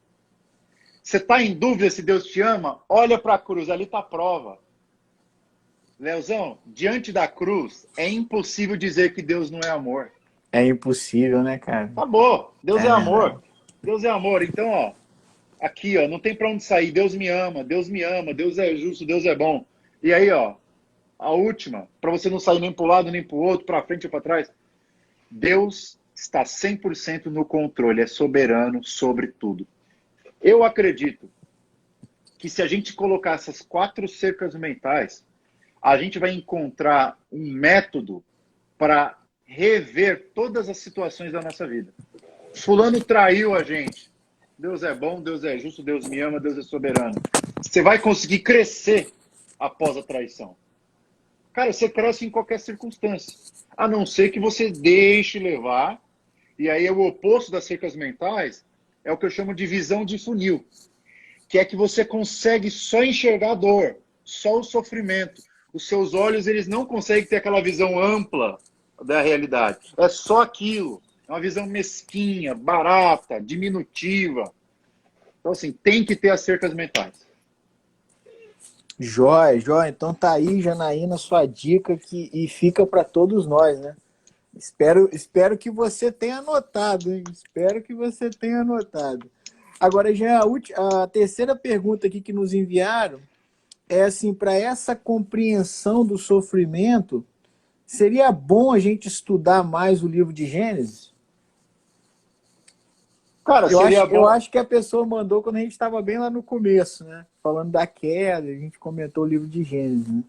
Você está em dúvida se Deus te ama? Olha para a cruz, ali está a prova. Leozão, diante da cruz, é impossível dizer que Deus não é amor. É impossível, né, cara? Acabou. Deus é amor. Deus é amor. Então, ó, aqui, ó, não tem para onde sair. Deus me ama, Deus me ama, Deus é justo, Deus é bom. E aí, ó, a última, para você não sair nem para o lado, nem para o outro, para frente ou para trás. Deus está 100% no controle, é soberano sobre tudo. Eu acredito que se a gente colocar essas 4 cercas mentais, a gente vai encontrar um método para rever todas as situações da nossa vida. Fulano traiu a gente. Deus é bom, Deus é justo, Deus me ama, Deus é soberano. Você vai conseguir crescer após a traição? Cara, você cresce em qualquer circunstância, a não ser que você deixe levar, e aí o oposto das cercas mentais é o que eu chamo de visão de funil, que é que você consegue só enxergar a dor, só o sofrimento. Os seus olhos, eles não conseguem ter aquela visão ampla da realidade. É só aquilo. É uma visão mesquinha, barata, diminutiva. Então, assim, tem que ter as cercas mentais. Jóia, jóia. Então tá aí, Janaína, sua dica e fica para todos nós, né? Espero que você tenha anotado, hein? Espero que você tenha anotado. Agora, já a terceira pergunta aqui que nos enviaram é assim, para essa compreensão do sofrimento, seria bom a gente estudar mais o livro de Gênesis? Cara, seria bom. Eu acho que a pessoa mandou quando a gente estava bem lá no começo, né? Falando da queda, a gente comentou o livro de Gênesis, né?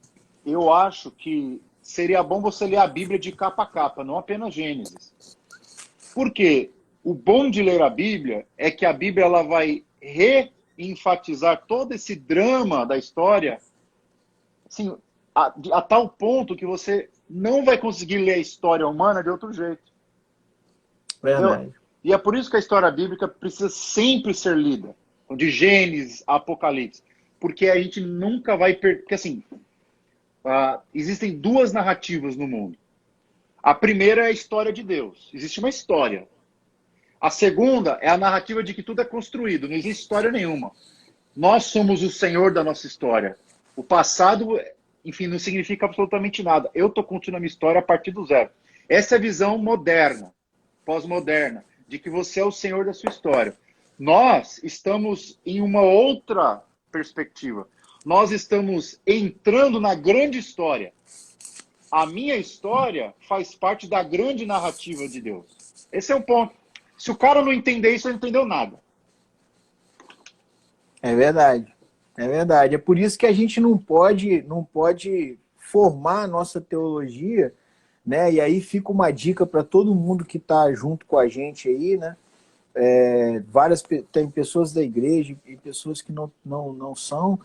Eu acho que seria bom você ler a Bíblia de capa a capa, não apenas Gênesis. Por quê? O bom de ler a Bíblia é que a Bíblia ela vai reenfatizar todo esse drama da história assim, a tal ponto que você não vai conseguir ler a história humana de outro jeito. Verdade. Entendeu? E é por isso que a história bíblica precisa sempre ser lida, de Gênesis a Apocalipse, porque a gente nunca vai porque assim, existem duas narrativas no mundo. A primeira é a história de Deus. Existe uma história. A segunda é a narrativa de que tudo é construído, não existe história nenhuma. Nós somos o senhor da nossa história. O passado, enfim, não significa absolutamente nada. Eu estou construindo a minha história a partir do zero. Essa é a visão moderna, pós-moderna, de que você é o senhor da sua história. Nós estamos em uma outra perspectiva. Nós estamos entrando na grande história. A minha história faz parte da grande narrativa de Deus. Esse é o ponto. Se o cara não entender isso, ele não entendeu nada. É verdade. É verdade. É por isso que a gente não pode formar a nossa teologia, né? E aí fica uma dica para todo mundo que está junto com a gente aí, né? Tem pessoas da igreja e pessoas que não são.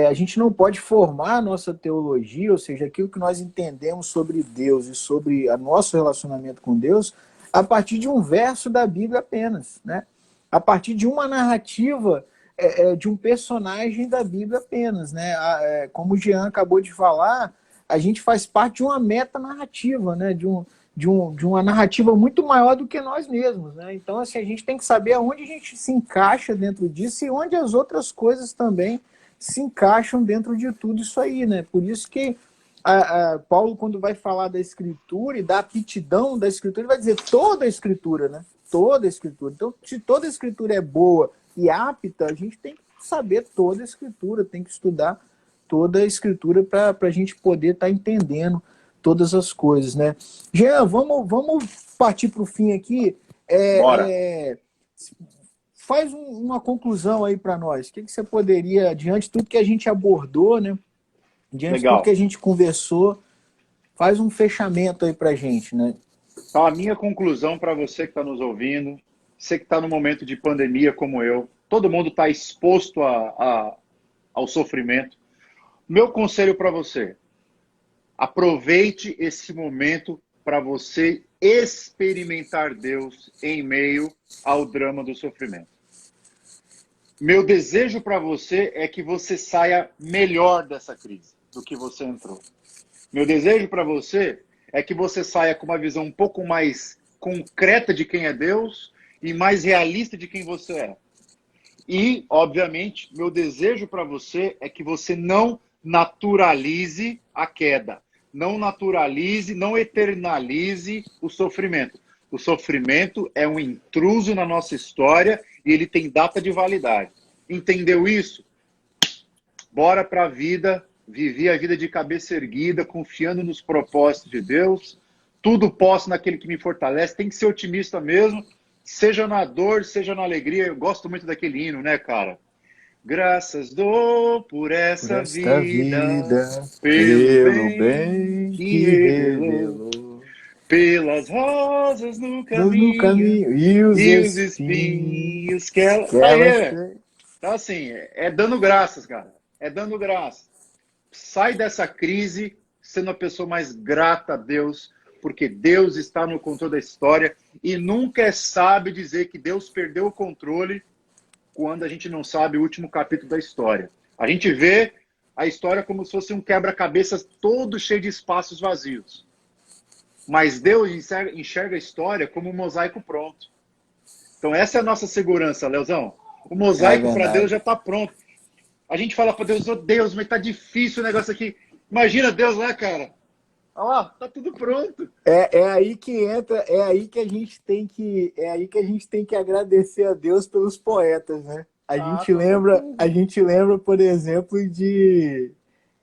A gente não pode formar a nossa teologia, ou seja, aquilo que nós entendemos sobre Deus e sobre o nosso relacionamento com Deus, a partir de um verso da Bíblia apenas, né? A partir de uma narrativa de um personagem da Bíblia apenas, né? Como o Jean acabou de falar, a gente faz parte de uma metanarrativa, né? De uma narrativa muito maior do que nós mesmos, né? Então, assim, a gente tem que saber aonde a gente se encaixa dentro disso e onde as outras coisas também se encaixam dentro de tudo isso aí, né? Por isso que Paulo, quando vai falar da Escritura e da aptidão da Escritura, ele vai dizer toda a Escritura, né? Toda a Escritura. Então, se toda a Escritura é boa e apta, a gente tem que saber toda a Escritura, tem que estudar toda a Escritura para a gente poder estar entendendo todas as coisas, né? Jean, vamos partir para o fim aqui. Bora. Faz uma conclusão aí para nós. O que você poderia, diante de tudo que a gente abordou, né? Diante de tudo que a gente conversou, faz um fechamento aí para a gente, né? Então, a minha conclusão para você que está nos ouvindo, você que está no momento de pandemia como eu, todo mundo está exposto ao sofrimento. Meu conselho para você, aproveite esse momento para você experimentar Deus em meio ao drama do sofrimento. Meu desejo para você é que você saia melhor dessa crise do que você entrou. Meu desejo para você é que você saia com uma visão um pouco mais concreta de quem é Deus e mais realista de quem você é. E, obviamente, meu desejo para você é que você não naturalize a queda. Não naturalize, não eternalize o sofrimento. O sofrimento é um intruso na nossa história e ele tem data de validade. Entendeu isso? Bora para a vida, viver a vida de cabeça erguida, confiando nos propósitos de Deus. Tudo posso naquele que me fortalece. Tem que ser otimista mesmo, seja na dor, seja na alegria. Eu gosto muito daquele hino, né, cara? Graças dou por essa vida, pelo bem que revelou, pelas rosas no caminho e os espinhos que ela... Então, assim, é dando graças, cara. É dando graças. sai dessa crise sendo a pessoa mais grata a Deus, porque Deus está no controle da história e nunca é sábio dizer que Deus perdeu o controle quando a gente não sabe o último capítulo da história. A gente vê a história como se fosse um quebra-cabeças todo cheio de espaços vazios. Mas Deus enxerga a história como um mosaico pronto. Então essa é a nossa segurança, Leozão. O mosaico para Deus já está pronto. A gente fala para Deus, oh Deus, mas tá difícil o negócio aqui. Imagina Deus lá, cara. Olha lá, tá tudo pronto. É aí que entra, é aí que a gente tem que agradecer a Deus pelos poetas, né? A gente lembra, por exemplo, de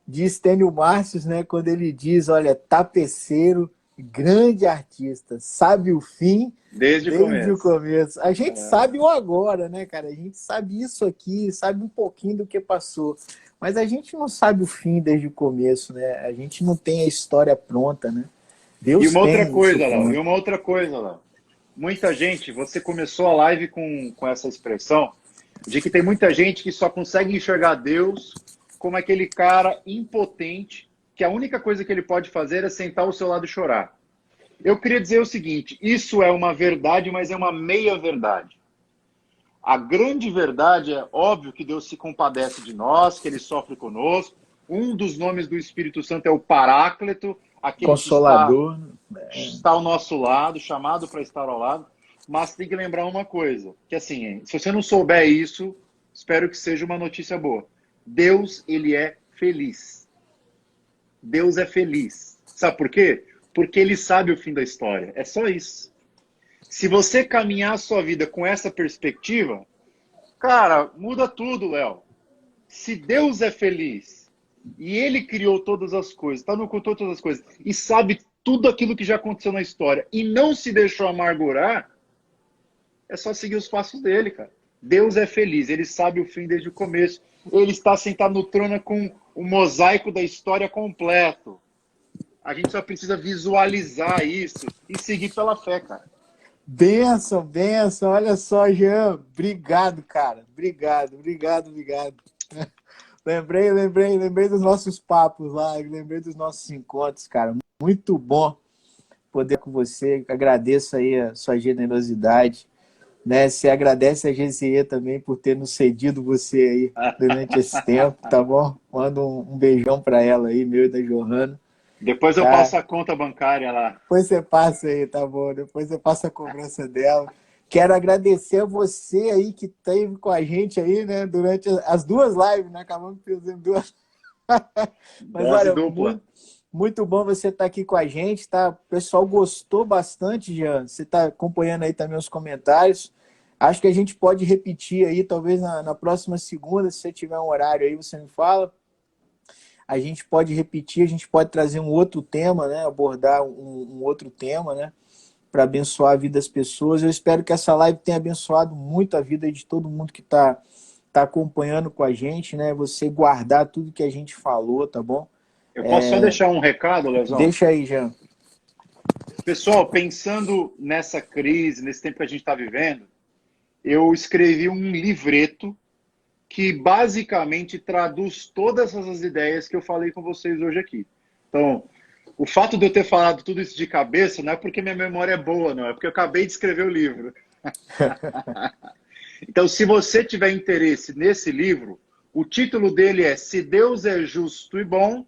Estênio Márcios, né? Quando ele diz, olha, tapeceiro, grande artista, sabe o fim desde o começo. A gente sabe o agora, né, cara? A gente sabe isso aqui, sabe um pouquinho do que passou. Mas a gente não sabe o fim desde o começo, né? A gente não tem a história pronta, né? Deus e uma tem outra coisa, Léo. Muita gente, você começou a live com essa expressão de que tem muita gente que só consegue enxergar Deus como aquele cara impotente que a única coisa que ele pode fazer é sentar ao seu lado e chorar. Eu queria dizer o seguinte, isso é uma verdade, mas é uma meia-verdade. A grande verdade é, óbvio, que Deus se compadece de nós, que Ele sofre conosco. Um dos nomes do Espírito Santo é o Paráclito, aquele Consolador, que está ao nosso lado, chamado para estar ao lado. Mas tem que lembrar uma coisa, que assim, se você não souber isso, espero que seja uma notícia boa. Deus, Ele é feliz. Deus é feliz. Sabe por quê? Porque Ele sabe o fim da história. É só isso. Se você caminhar a sua vida com essa perspectiva, cara, muda tudo, Léo. Se Deus é feliz e Ele criou todas as coisas, está no controle de todas as coisas, e sabe tudo aquilo que já aconteceu na história e não se deixou amargurar, é só seguir os passos dele, cara. Deus é feliz, Ele sabe o fim desde o começo. Ele está sentado no trono com o mosaico da história completo. A gente só precisa visualizar isso e seguir pela fé, cara. Benção. Olha só, Jean. Obrigado, cara. Obrigado. Lembrei dos nossos papos lá, lembrei dos nossos encontros, cara. Muito bom poder com você. Agradeço aí a sua generosidade. Né? Você agradece a GCE também por ter nos cedido você aí durante esse tempo, tá bom? Manda um beijão para ela aí, meu e da Johanna. Depois eu passo a conta bancária lá. Depois você passa aí, tá bom? Depois você passa a cobrança dela. Quero agradecer a você aí que esteve com a gente aí, né? Durante as duas lives, né? Acabamos fazendo duas. Mas olha, dupla. Muito bom você estar aqui com a gente, tá? O pessoal gostou bastante, Jean. Você está acompanhando aí também os comentários. Acho que a gente pode repetir aí, talvez na próxima segunda, se você tiver um horário aí, você me fala. A gente pode repetir, a gente pode trazer um outro tema, né? Abordar um outro tema, né? Para abençoar a vida das pessoas. Eu espero que essa live tenha abençoado muito a vida de todo mundo que está acompanhando com a gente, né? Você guardar tudo que a gente falou, tá bom? Eu posso só deixar um recado, Leozão? Deixa aí, Jean. Pessoal, pensando nessa crise, nesse tempo que a gente está vivendo, eu escrevi um livreto que basicamente traduz todas essas ideias que eu falei com vocês hoje aqui. Então, o fato de eu ter falado tudo isso de cabeça não é porque minha memória é boa, não. É porque eu acabei de escrever o livro. Então, se você tiver interesse nesse livro, o título dele é Se Deus é Justo e Bom,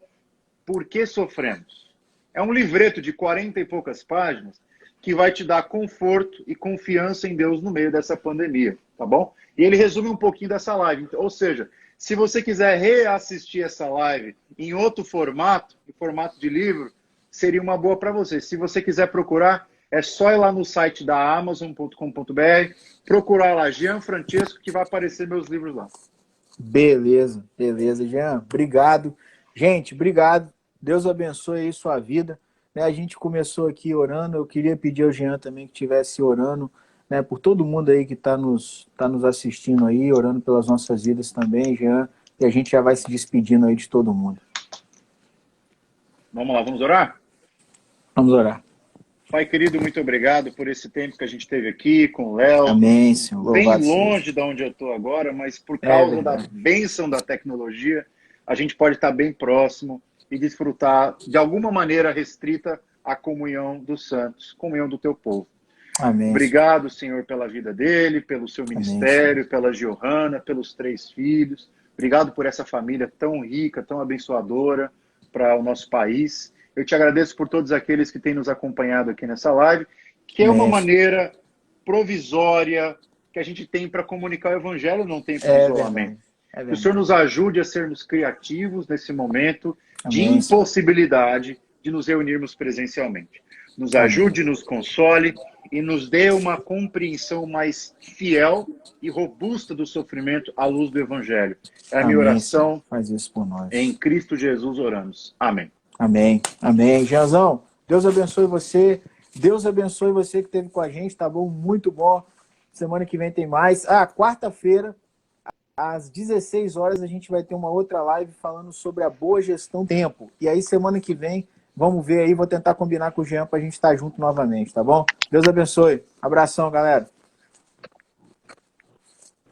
Por que Sofremos? É um livreto de 40 e poucas páginas que vai te dar conforto e confiança em Deus no meio dessa pandemia, tá bom? E ele resume um pouquinho dessa live. Ou seja, se você quiser reassistir essa live em outro formato, em formato de livro, seria uma boa para você. Se você quiser procurar, é só ir lá no site da Amazon.com.br, procurar lá Jean Francesco, que vai aparecer meus livros lá. Beleza, Jean. Obrigado. Gente, obrigado. Deus abençoe aí sua vida. A gente começou aqui orando. Eu queria pedir ao Jean também que estivesse orando, né, por todo mundo aí que está nos assistindo aí, orando pelas nossas vidas também, Jean. E a gente já vai se despedindo aí de todo mundo. Vamos lá, vamos orar? Vamos orar. Pai querido, muito obrigado por esse tempo que a gente teve aqui com o Léo. Amém, Senhor. Bem longe de onde eu estou agora, mas por causa da bênção da tecnologia, a gente pode estar bem próximo e desfrutar de alguma maneira restrita a comunhão dos santos, comunhão do teu povo. Amém. Obrigado, Senhor, pela vida dele, pelo seu ministério, amém, pela Johanna, pelos 3 filhos. Obrigado por essa família tão rica, tão abençoadora para o nosso país. Eu te agradeço por todos aqueles que têm nos acompanhado aqui nessa live, que é uma maneira provisória que a gente tem para comunicar o evangelho num tempo de isolamento. Que o Senhor nos ajude a sermos criativos nesse momento de impossibilidade de nos reunirmos presencialmente. Nos ajude, nos console e nos dê uma compreensão mais fiel e robusta do sofrimento à luz do evangelho. É a minha oração. Faz isso por nós. Em Cristo Jesus oramos. Amém. Amém. Amém. Jeanzão, Deus abençoe você. Deus abençoe você que esteve com a gente, tá bom? Muito bom. Semana que vem tem mais. Quarta-feira, às 16 horas, a gente vai ter uma outra live falando sobre a boa gestão do tempo. E aí, semana que vem, vamos ver aí, vou tentar combinar com o Jean para a gente estar junto novamente, tá bom? Deus abençoe. Abração, galera.